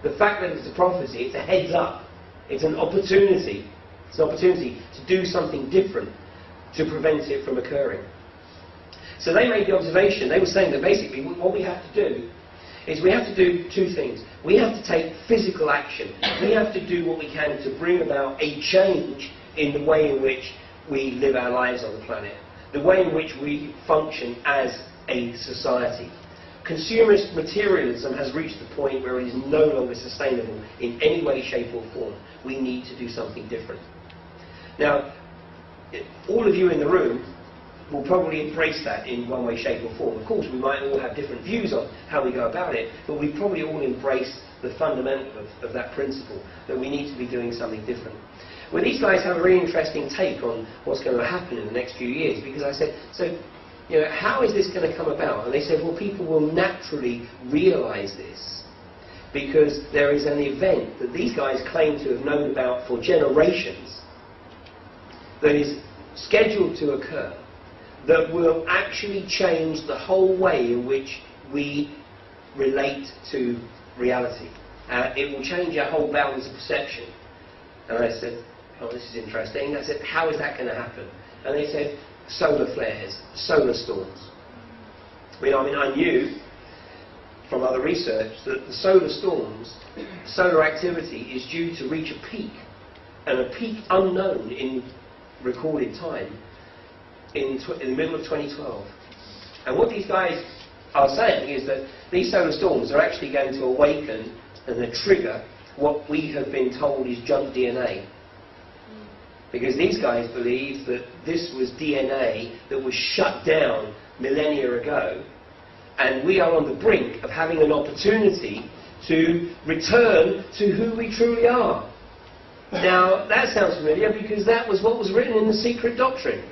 S1: The fact that it's a prophecy, it's a heads up, it's an opportunity. It's an opportunity to do something different to prevent it from occurring. So they made the observation, they were saying that basically what we have to do is we have to do two things. We have to take physical action. We have to do what we can to bring about a change in the way in which we live our lives on the planet, the way in which we function as a society. Consumerist materialism has reached the point where it is no longer sustainable in any way, shape or form. We need to do something different. Now, all of you in the room will probably embrace that in one way, shape or form. Of course, we might all have different views on how we go about it, but we probably all embrace the fundamental of that principle, that we need to be doing something different. Well, these guys have a really interesting take on what's going to happen in the next few years, because I said, so, you know, how is this going to come about? And they said, well, people will naturally realise this, because there is an event that these guys claim to have known about for generations that is scheduled to occur, that will actually change the whole way in which we relate to reality. It will change our whole balance of perception. And I said, oh, this is interesting. I said, how is that going to happen? And they said, solar flares, solar storms. I knew from other research that the solar storms, solar activity is due to reach a peak, and a peak unknown in recorded time, in the middle of 2012. And what these guys are saying is that these solar storms are actually going to awaken and trigger what we have been told is junk DNA. Because these guys believe that this was DNA that was shut down millennia ago, and we are on the brink of having an opportunity to return to who we truly are. Now, that sounds familiar because that was what was written in the secret doctrine.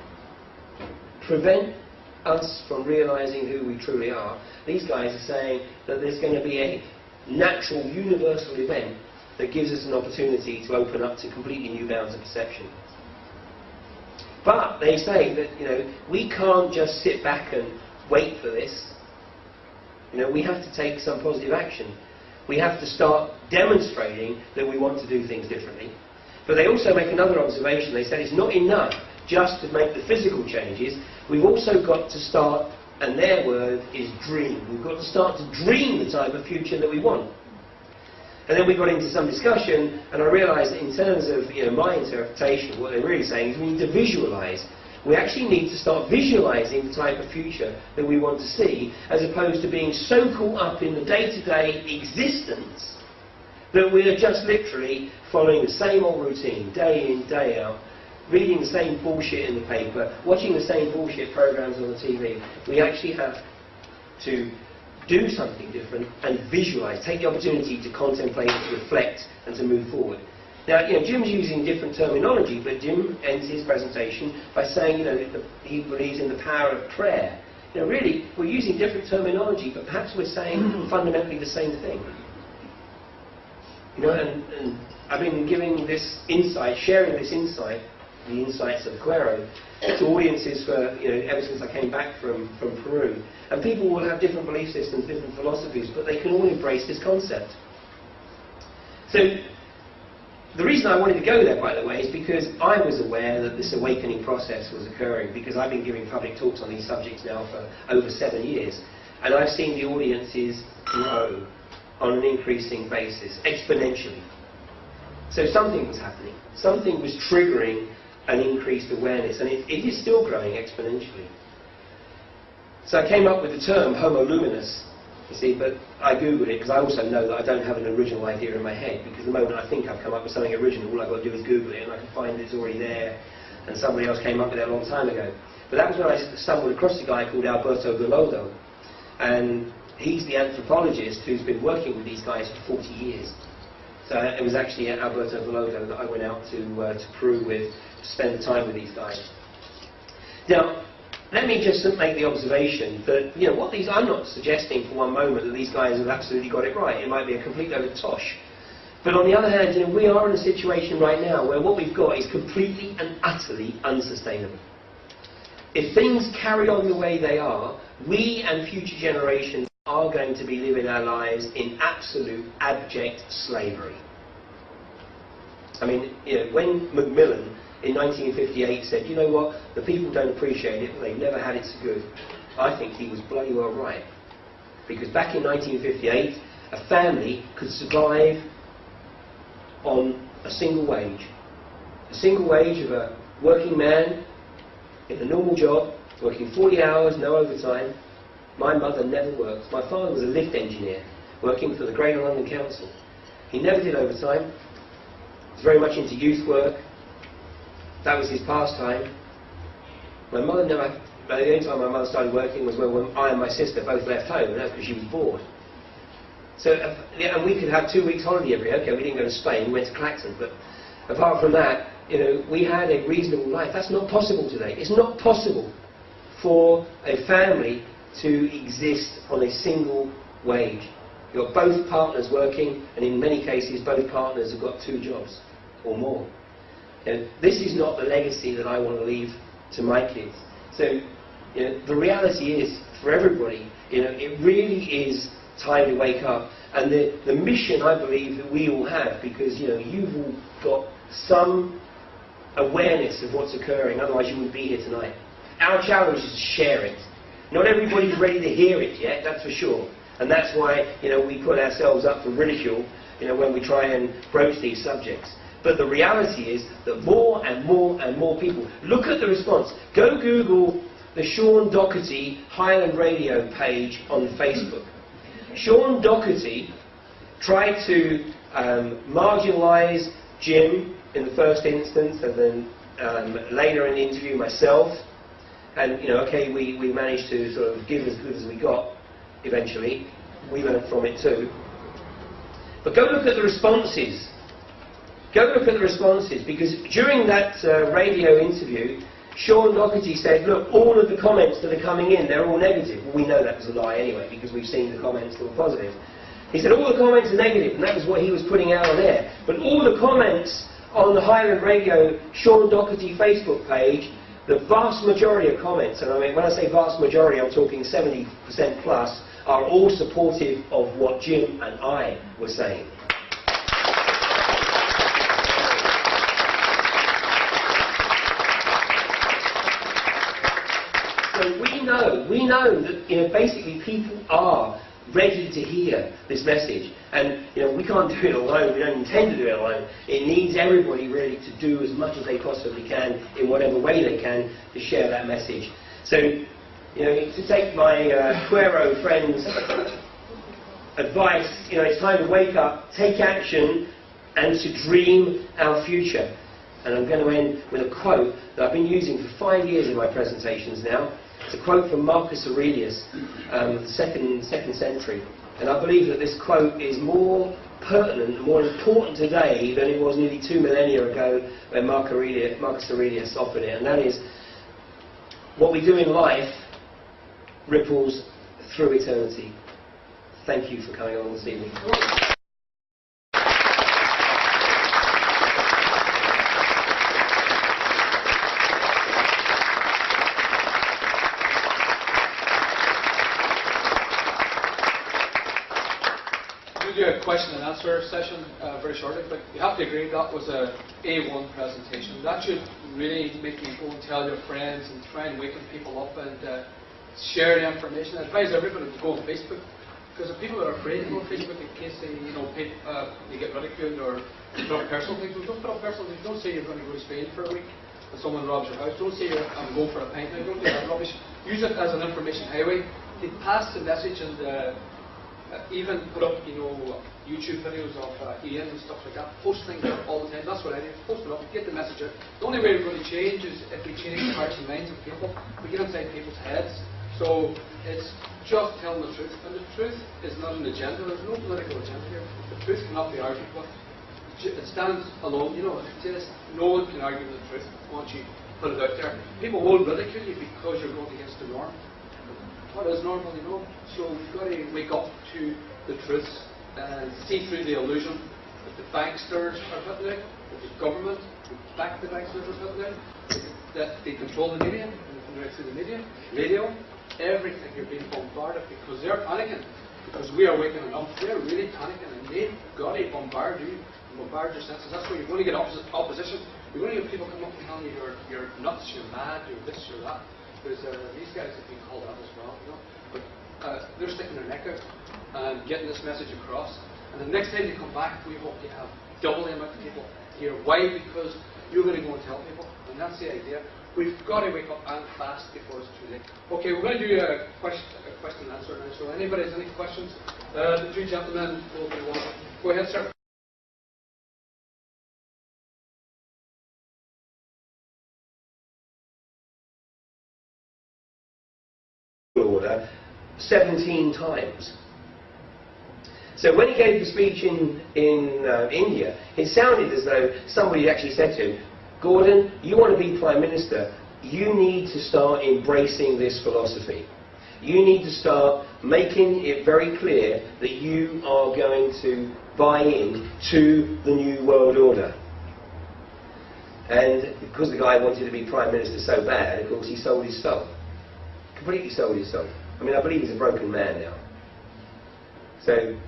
S1: Prevent us from realizing who we truly are. These guys are saying that there's going to be a natural, universal event that gives us an opportunity to open up to completely new bounds of perception. But they say that, you know, we can't just sit back and wait for this. You know, we have to take some positive action. We have to start demonstrating that we want to do things differently. But they also make another observation. They said it's not enough just to make the physical changes. We've also got to start, and their word is dream. We've got to start to dream the type of future that we want. And then we got into some discussion, and I realised that in terms of, you know, my interpretation, what they're really saying is we need to visualise. We actually need to start visualising the type of future that we want to see, as opposed to being so caught up in the day-to-day existence that we are just literally following the same old routine, day in, day out, reading the same bullshit in the paper, watching the same bullshit programs on the TV. We actually have to do something different and visualise, take the opportunity to contemplate, to reflect and to move forward. Now, you know, Jim's using different terminology, but Jim ends his presentation by saying, you know, that he believes in the power of prayer. You know, really, we're using different terminology, but perhaps we're saying fundamentally the same thing. You know, and I've been giving this insight, sharing this insight, the insights of Quero, to audiences for, you know, ever since I came back from Peru. And people will have different belief systems, different philosophies, but they can all embrace this concept. So, the reason I wanted to go there, by the way, is because I was aware that this awakening process was occurring, because I've been giving public talks on these subjects now for over 7 years. And I've seen the audiences grow on an increasing basis, exponentially. So something was happening. Something was triggering an increased awareness, and it is still growing exponentially. So I came up with the term Homo luminous, you see, but I Googled it because I also know that I don't have an original idea in my head, because the moment I think I've come up with something original, all I've got to do is Google it and I can find it's already there, and somebody else came up with it a long time ago. But that was when I stumbled across a guy called Alberto Velodo, and he's the anthropologist who's been working with these guys for 40 years. So it was actually at Alberto Velodo that I went out to Peru with, to spend the time with these guys. Now, let me just make the observation that, you know, what these, I'm not suggesting for one moment that these guys have absolutely got it right. It might be a complete load of tosh. But on the other hand, you know, we are in a situation right now where what we've got is completely and utterly unsustainable. If things carry on the way they are, we and future generations are going to be living our lives in absolute abject slavery. I mean, you know, when Macmillan in 1958 said, you know what, the people don't appreciate it, but they've never had it so good, I think he was bloody well right. Because back in 1958, a family could survive on a single wage. A single wage of a working man in a normal job, working 40 hours, no overtime. My mother never worked. My father was a lift engineer, working for the Greater London Council. He never did overtime. He was very much into youth work. That was his pastime. My mother never... The only time my mother started working was when I and my sister both left home, and that's because she was bored. So, and we could have 2 weeks holiday every year. Okay, we didn't go to Spain, we went to Clacton, but apart from that, you know, we had a reasonable life. That's not possible today. It's not possible for a family to exist on a single wage. You've got both partners working, and in many cases, both partners have got 2 jobs or more. You know, this is not the legacy that I want to leave to my kids. So, you know, the reality is, for everybody, you know, it really is time to wake up. And the mission, I believe, that we all have, because, you know, you've all got some awareness of what's occurring, otherwise you wouldn't be here tonight. Our challenge is to share it. Not everybody's ready to hear it yet, that's for sure. And that's why, you know, we put ourselves up for ridicule, you know, when we try and broach these subjects. But the reality is that more and more and more people... Look at the response. Go Google the Sean Doherty Highland Radio page on Facebook. Sean Doherty tried to marginalise Jim in the first instance, and then later in the interview myself. And, you know, okay, we managed to sort of give as good as we got eventually. We learned from it too. But go look at the responses. Go look at the responses, because during that radio interview, Sean Doherty said, look, all of the comments that are coming in, they're all negative. Well, we know that was a lie anyway, because we've seen the comments that were positive. He said all the comments are negative, and that was what he was putting out on air. But all the comments on the Highland Radio Sean Doherty Facebook page, the vast majority of comments, and I mean, when I say vast majority, I'm talking 70% plus, are all supportive of what Jim and I were saying. So we know that, you know, basically people are ready to hear this message, and, you know, we can't do it alone. We don't intend to do it alone. It needs everybody really to do as much as they possibly can in whatever way they can to share that message. So, you know, to take my Quero friend's advice, you know, it's time to wake up, take action, and to dream our future. And I'm going to end with a quote that I've been using for 5 years in my presentations now. It's a quote from Marcus Aurelius, the second century. And I believe that this quote is more pertinent and more important today than it was nearly 2 millennia ago when Marcus Aurelius offered it. And that is, what we do in life ripples through eternity. Thank you for coming along this evening.
S6: A question and answer session very shortly, but you have to agree that was a A1 presentation. That should really make you go and tell your friends and try and waken people up and share the information. I advise everybody to go on Facebook, because if people are afraid to go on Facebook in case they, you know, they get ridiculed or put up personal things. Don't put up personal things. Don't say you're going to go to Spain for a week and someone robs your house. Don't say I'm going for a pint now. Don't do that rubbish. Use it as an information highway. They pass the message and even put up, you know, YouTube videos of Ian and stuff like that. Post things up all the time. That's what I do. Post it up, get the message out. The only way we're going to change is if we change the hearts and minds of people. We get inside people's heads. So it's just telling the truth. And the truth is not an agenda. There's no political agenda here. The truth cannot be argued with. It stands alone. You know, no one can argue with the truth once you put it out there. People will ridicule you because you're going against the norm. What is normal, you know? So we've got to wake up to the truths and see through the illusion that the banksters are putting out, that the government back the banksters are putting out, that they control the media, and they come right through the media, radio, everything. You're being bombarded because they're panicking, because we are waking up. They're really panicking, and they've got to bombard you, bombard your senses. That's where you're going to get opposition. You're going to get people come up and tell you you're nuts, you're mad, you're this, you're that. Because these guys have been called out as well, you know. But they're sticking their neck out and getting this message across. And the next time you come back, we hope you have double the amount of people here. Why? Because you're going to go and tell people, and that's the idea. We've got to wake up and fast before it's too late. Okay, we're going to do a question and answer now. So anybody has any questions? The two gentlemen will be one. Go ahead, sir.
S1: Order 17 times. So when he gave the speech in India, it sounded as though somebody actually said to him, Gordon, you want to be Prime Minister, you need to start embracing this philosophy. You need to start making it very clear that you are going to buy in to the New World Order. And because the guy wanted to be Prime Minister so bad, of course he sold his soul. Completely sold his soul. I mean, I believe he's a broken man now. So,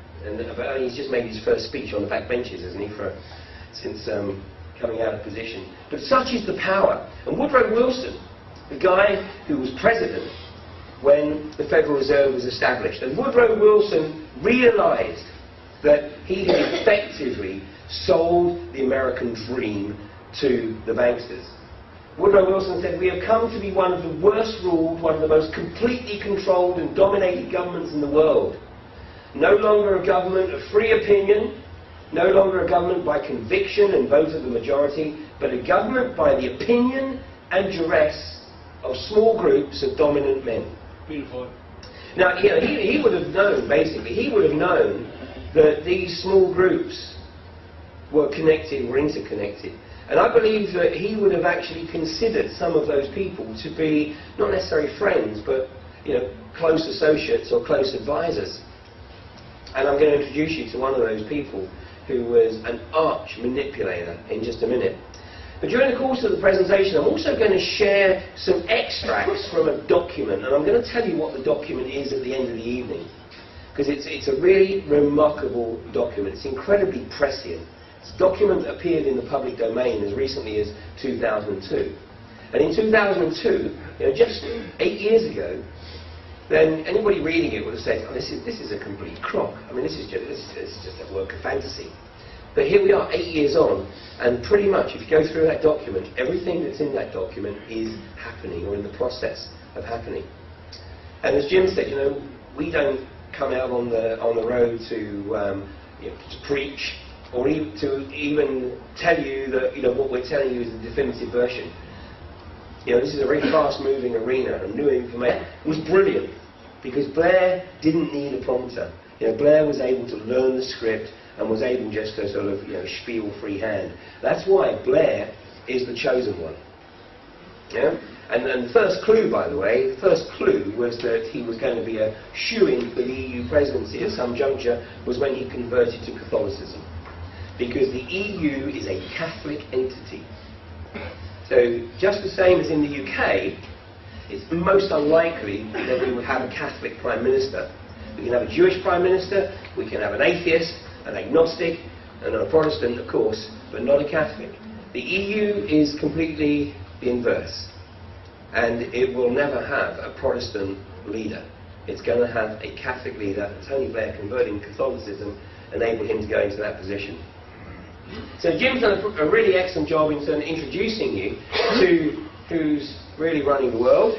S1: but he's just made his first speech on the back benches, hasn't he, since coming out of position. But such is the power. And Woodrow Wilson, the guy who was president when the Federal Reserve was established, and Woodrow Wilson realized that he had effectively sold the American dream to the banksters. Woodrow Wilson said, we have come to be one of the worst ruled, one of the most completely controlled and dominated governments in the world. No longer a government of free opinion, no longer a government by conviction and vote of the majority, but a government by the opinion and duress of small groups of dominant men.
S2: Beautiful.
S1: Now, he would have known, basically, he would have known that these small groups were connected, were interconnected. And I believe that he would have actually considered some of those people to be not necessarily friends, but close associates or close advisors. And I'm going to introduce you to one of those people who was an arch manipulator in just a minute. But during the course of the presentation, I'm also going to share some extracts from a document, and I'm going to tell you what the document is at the end of the evening, because it's a really remarkable document. It's incredibly prescient. It's a document that appeared in the public domain as recently as 2002. And in 2002, just 8 years ago, then anybody reading it would have said, oh, this is a complete crock. I mean, this is just a work of fantasy. But here we are 8 years on, and pretty much if you go through that document, everything that's in that document is happening or in the process of happening. And as Jim said, we don't come out on the road to preach or even to even tell you that what we're telling you is the definitive version. This is a very fast-moving arena, and new information was brilliant because Blair didn't need a prompter. Blair was able to learn the script and was able just to sort of spiel freehand. That's why Blair is the chosen one. And the first clue, by the way, the first clue was that he was going to be a shoo-in for the EU presidency at some juncture was when he converted to Catholicism. Because the EU is a Catholic entity. So just the same as in the UK, it's most unlikely that we would have a Catholic Prime Minister. We can have a Jewish Prime Minister, we can have an atheist, an agnostic, and a Protestant, of course, but not a Catholic. The EU is completely the inverse. And it will never have a Protestant leader. It's going to have a Catholic leader. Tony Blair converting Catholicism enabled him to go into that position. So Jim's done a really excellent job in introducing you to who's really running the world.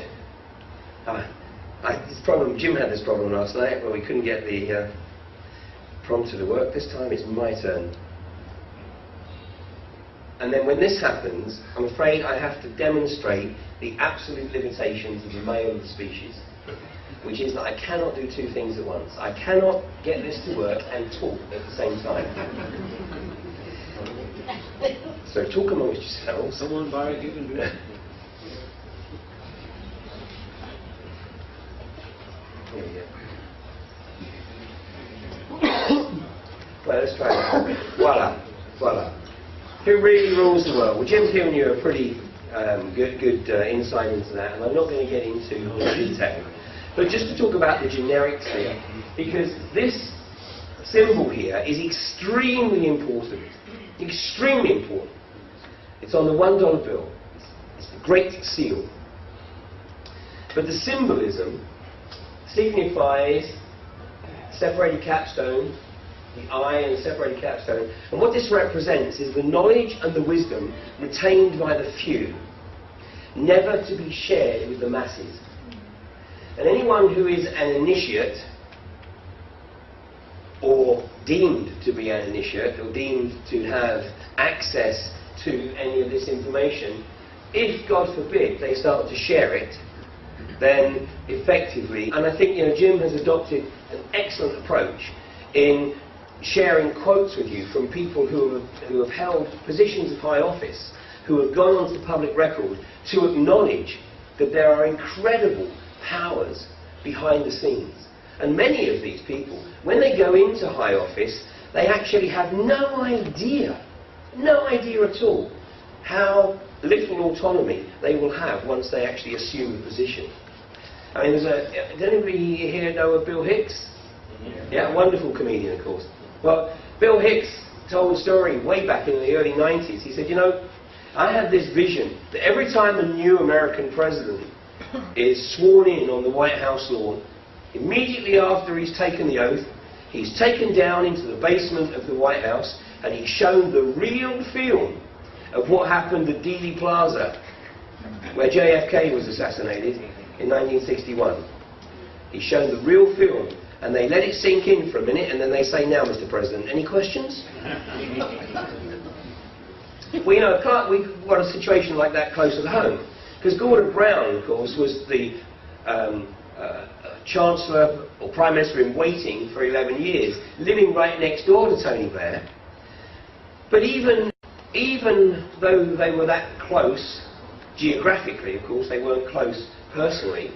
S1: Jim had this problem last night where we couldn't get the prompter to work. This time it's my turn. And then when this happens, I'm afraid I have to demonstrate the absolute limitations of the male of the species, which is that I cannot do two things at once. I cannot get this to work and talk at the same time. So talk amongst yourselves.
S2: Someone Barry, you can do it.
S1: Here we go. Well, let's try that. Voila. Voila. Who really rules the world? Well, Jim's given you a pretty good insight into that, and I'm not going to get into the detail. But just to talk about the generics here, because this symbol here is extremely important. Extremely important. It's on the $1 bill. It's the Great Seal. But the symbolism signifies separated capstone, the eye and the separated capstone. And what this represents is the knowledge and the wisdom retained by the few, never to be shared with the masses. And anyone who is an initiate, or deemed to be an initiate, or deemed to have access to any of this information, if, God forbid, they start to share it, then effectively, and I think Jim has adopted an excellent approach in sharing quotes with you from people who have held positions of high office, who have gone onto the public record to acknowledge that there are incredible powers behind the scenes. And many of these people, when they go into high office, they actually have no idea at all, how little autonomy they will have once they actually assume a position. I mean, does anybody here know of Bill Hicks? Yeah, wonderful comedian, of course. Well, Bill Hicks told a story way back in the early 90s. He said, I had this vision that every time a new American president is sworn in on the White House lawn, immediately after he's taken the oath, he's taken down into the basement of the White House and he's shown the real film of what happened at Dealey Plaza, where JFK was assassinated in 1961. He's shown the real film, and they let it sink in for a minute, and then they say, now, Mr. President, any questions? Well, Clark, we've got a situation like that closer to home, because Gordon Brown, of course, was the Chancellor or Prime Minister in waiting for 11 years, living right next door to Tony Blair. But even though they were that close, geographically, of course, they weren't close personally,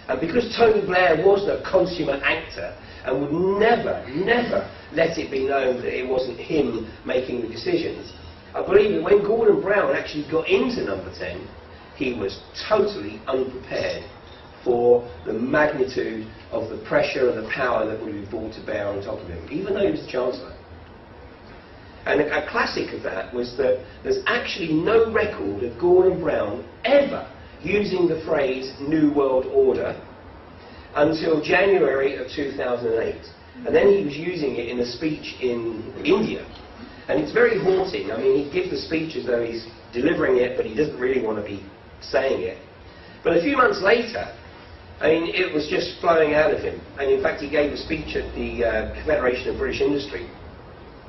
S1: and because Tony Blair was a consummate actor and would never let it be known that it wasn't him making the decisions, I believe that when Gordon Brown actually got into number 10, he was totally unprepared for the magnitude of the pressure and the power that would be brought to bear on top of him, even though he was the Chancellor. And a classic of that was that there's actually no record of Gordon Brown ever using the phrase New World Order until January of 2008. And then he was using it in a speech in India. And it's very haunting. I mean, he gives the speech as though he's delivering it, but he doesn't really want to be saying it. But a few months later, I mean, it was just flowing out of him. And in fact, he gave a speech at the Federation of British Industry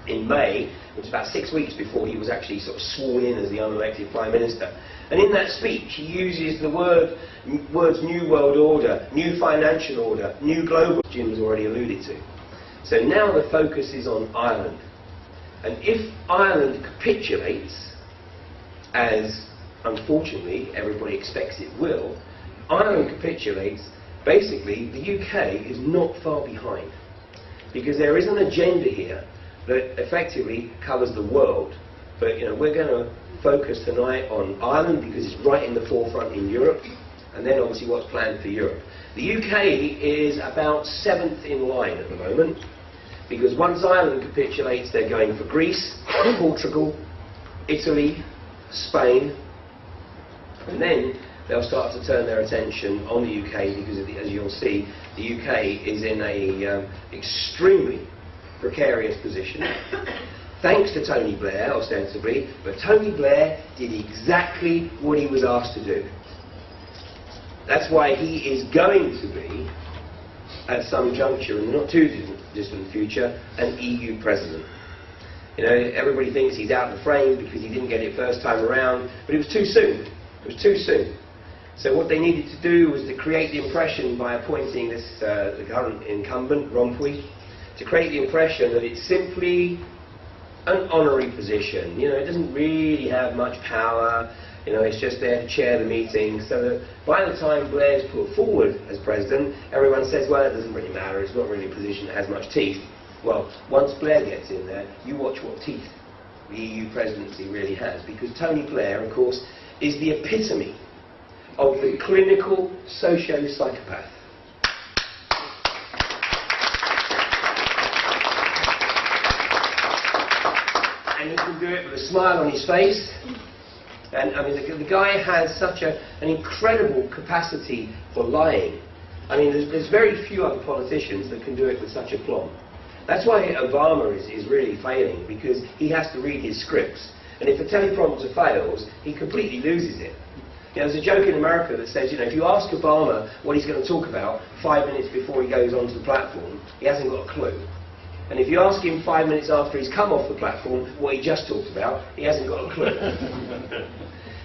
S1: in May, which was about 6 weeks before he was actually sort of sworn in as the unelected Prime Minister. And in that speech, he uses the words New World Order, New Financial Order, New Global, Jim has already alluded to. So now the focus is on Ireland. And if Ireland capitulates, as unfortunately everybody expects it will, Ireland capitulates, basically the UK is not far behind. Because there is an agenda here that effectively covers the world. But we're going to focus tonight on Ireland because it's right in the forefront in Europe, and then obviously what's planned for Europe. The UK is about 7th in line at the moment, because once Ireland capitulates, they're going for Greece, Portugal, Italy, Spain, and then they'll start to turn their attention on the UK because, as you'll see, the UK is in a extremely precarious position, thanks to Tony Blair, ostensibly, but Tony Blair did exactly what he was asked to do. That's why he is going to be, at some juncture in the not too distant future, an EU president. Everybody thinks he's out of the frame because he didn't get it first time around, but it was too soon. It was too soon. So what they needed to do was to create the impression by appointing this the current incumbent, Rompuy, to create the impression that it's simply an honorary position. It doesn't really have much power. It's just there to chair the meeting. So that by the time Blair's put forward as president, everyone says, well, it doesn't really matter. It's not really a position that has much teeth. Well, once Blair gets in there, you watch what teeth the EU presidency really has. Because Tony Blair, of course, is the epitome of the clinical socio-psychopath. And he can do it with a smile on his face. And I mean, the guy has such an incredible capacity for lying. I mean, there's very few other politicians that can do it with such aplomb. That's why Obama is really failing, because he has to read his scripts. And if the teleprompter fails, he completely loses it. You know, there's a joke in America that says, you know, if you ask Obama what he's going to talk about 5 minutes before he goes onto the platform, he hasn't got a clue. And if you ask him 5 minutes after he's come off the platform what he just talked about, he hasn't got a clue.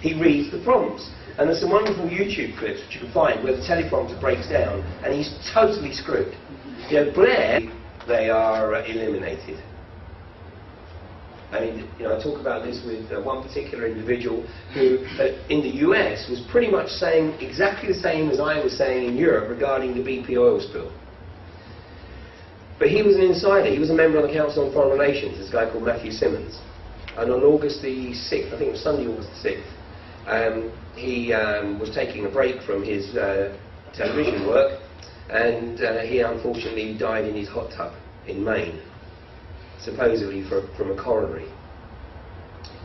S1: He reads the prompts. And there's some wonderful YouTube clips which you can find where the teleprompter breaks down and he's totally screwed. You know, Blair, they are eliminated. I mean, you know, I talk about this with one particular individual who, in the US, was pretty much saying exactly the same as I was saying in Europe regarding the BP oil spill. But he was an insider. He was a member of the Council on Foreign Relations, this guy called Matthew Simmons. And on August the 6th, I think it was Sunday, August the 6th, he was taking a break from his television work, and he unfortunately died in his hot tub in Maine, supposedly from a coronary.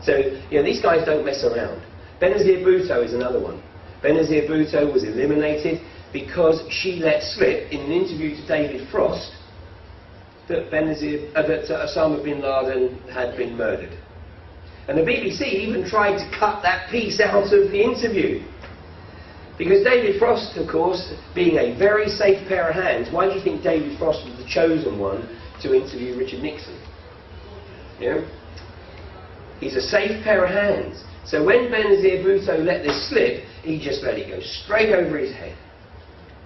S1: So, you know, these guys don't mess around. Benazir Bhutto is another one. Benazir Bhutto was eliminated because she let slip in an interview to David Frost that Osama bin Laden had been murdered. And the BBC even tried to cut that piece out of the interview. Because David Frost, of course, being a very safe pair of hands, why do you think David Frost was the chosen one to interview Richard Nixon? You know? He's a safe pair of hands. So when Benazir Bhutto let this slip, he just let it go straight over his head.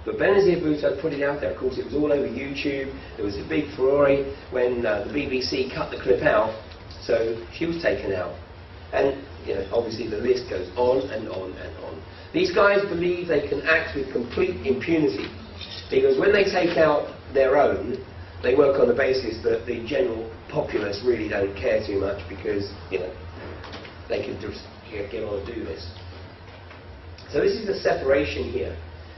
S1: But Benazir Bhutto put it out there. Of course, it was all over YouTube. There was a big furore when the BBC cut the clip out. So she was taken out. And, you know, obviously the list goes on and on and on. These guys believe they can act with complete impunity, because when they take out their own, they work on the basis that the general populace really don't care too much, because, you know, they can just get on and do this. So this is a separation here.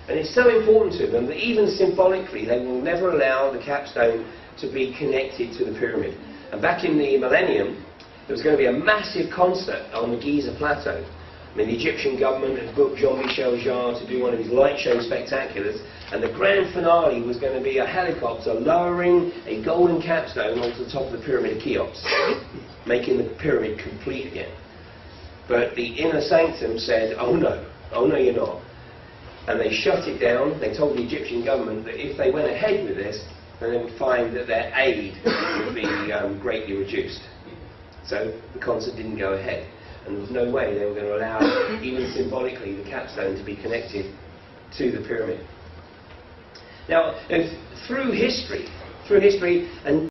S1: And it's so important to them that even symbolically they will never allow the capstone to be connected to the pyramid. And back in the millennium, there was going to be a massive concert on the Giza Plateau. I mean, the Egyptian government had booked Jean-Michel Jarre to do one of his light show spectaculars, and the grand finale was going to be a helicopter lowering a golden capstone onto the top of the Pyramid of Cheops, making the pyramid complete again. But the inner sanctum said, oh no, you're not. And they shut it down. They told the Egyptian government that if they went ahead with this, then they would find that their aid would be greatly reduced. So the concert didn't go ahead. And there was no way they were going to allow, even symbolically, the capstone to be connected to the pyramid. Now, through history, and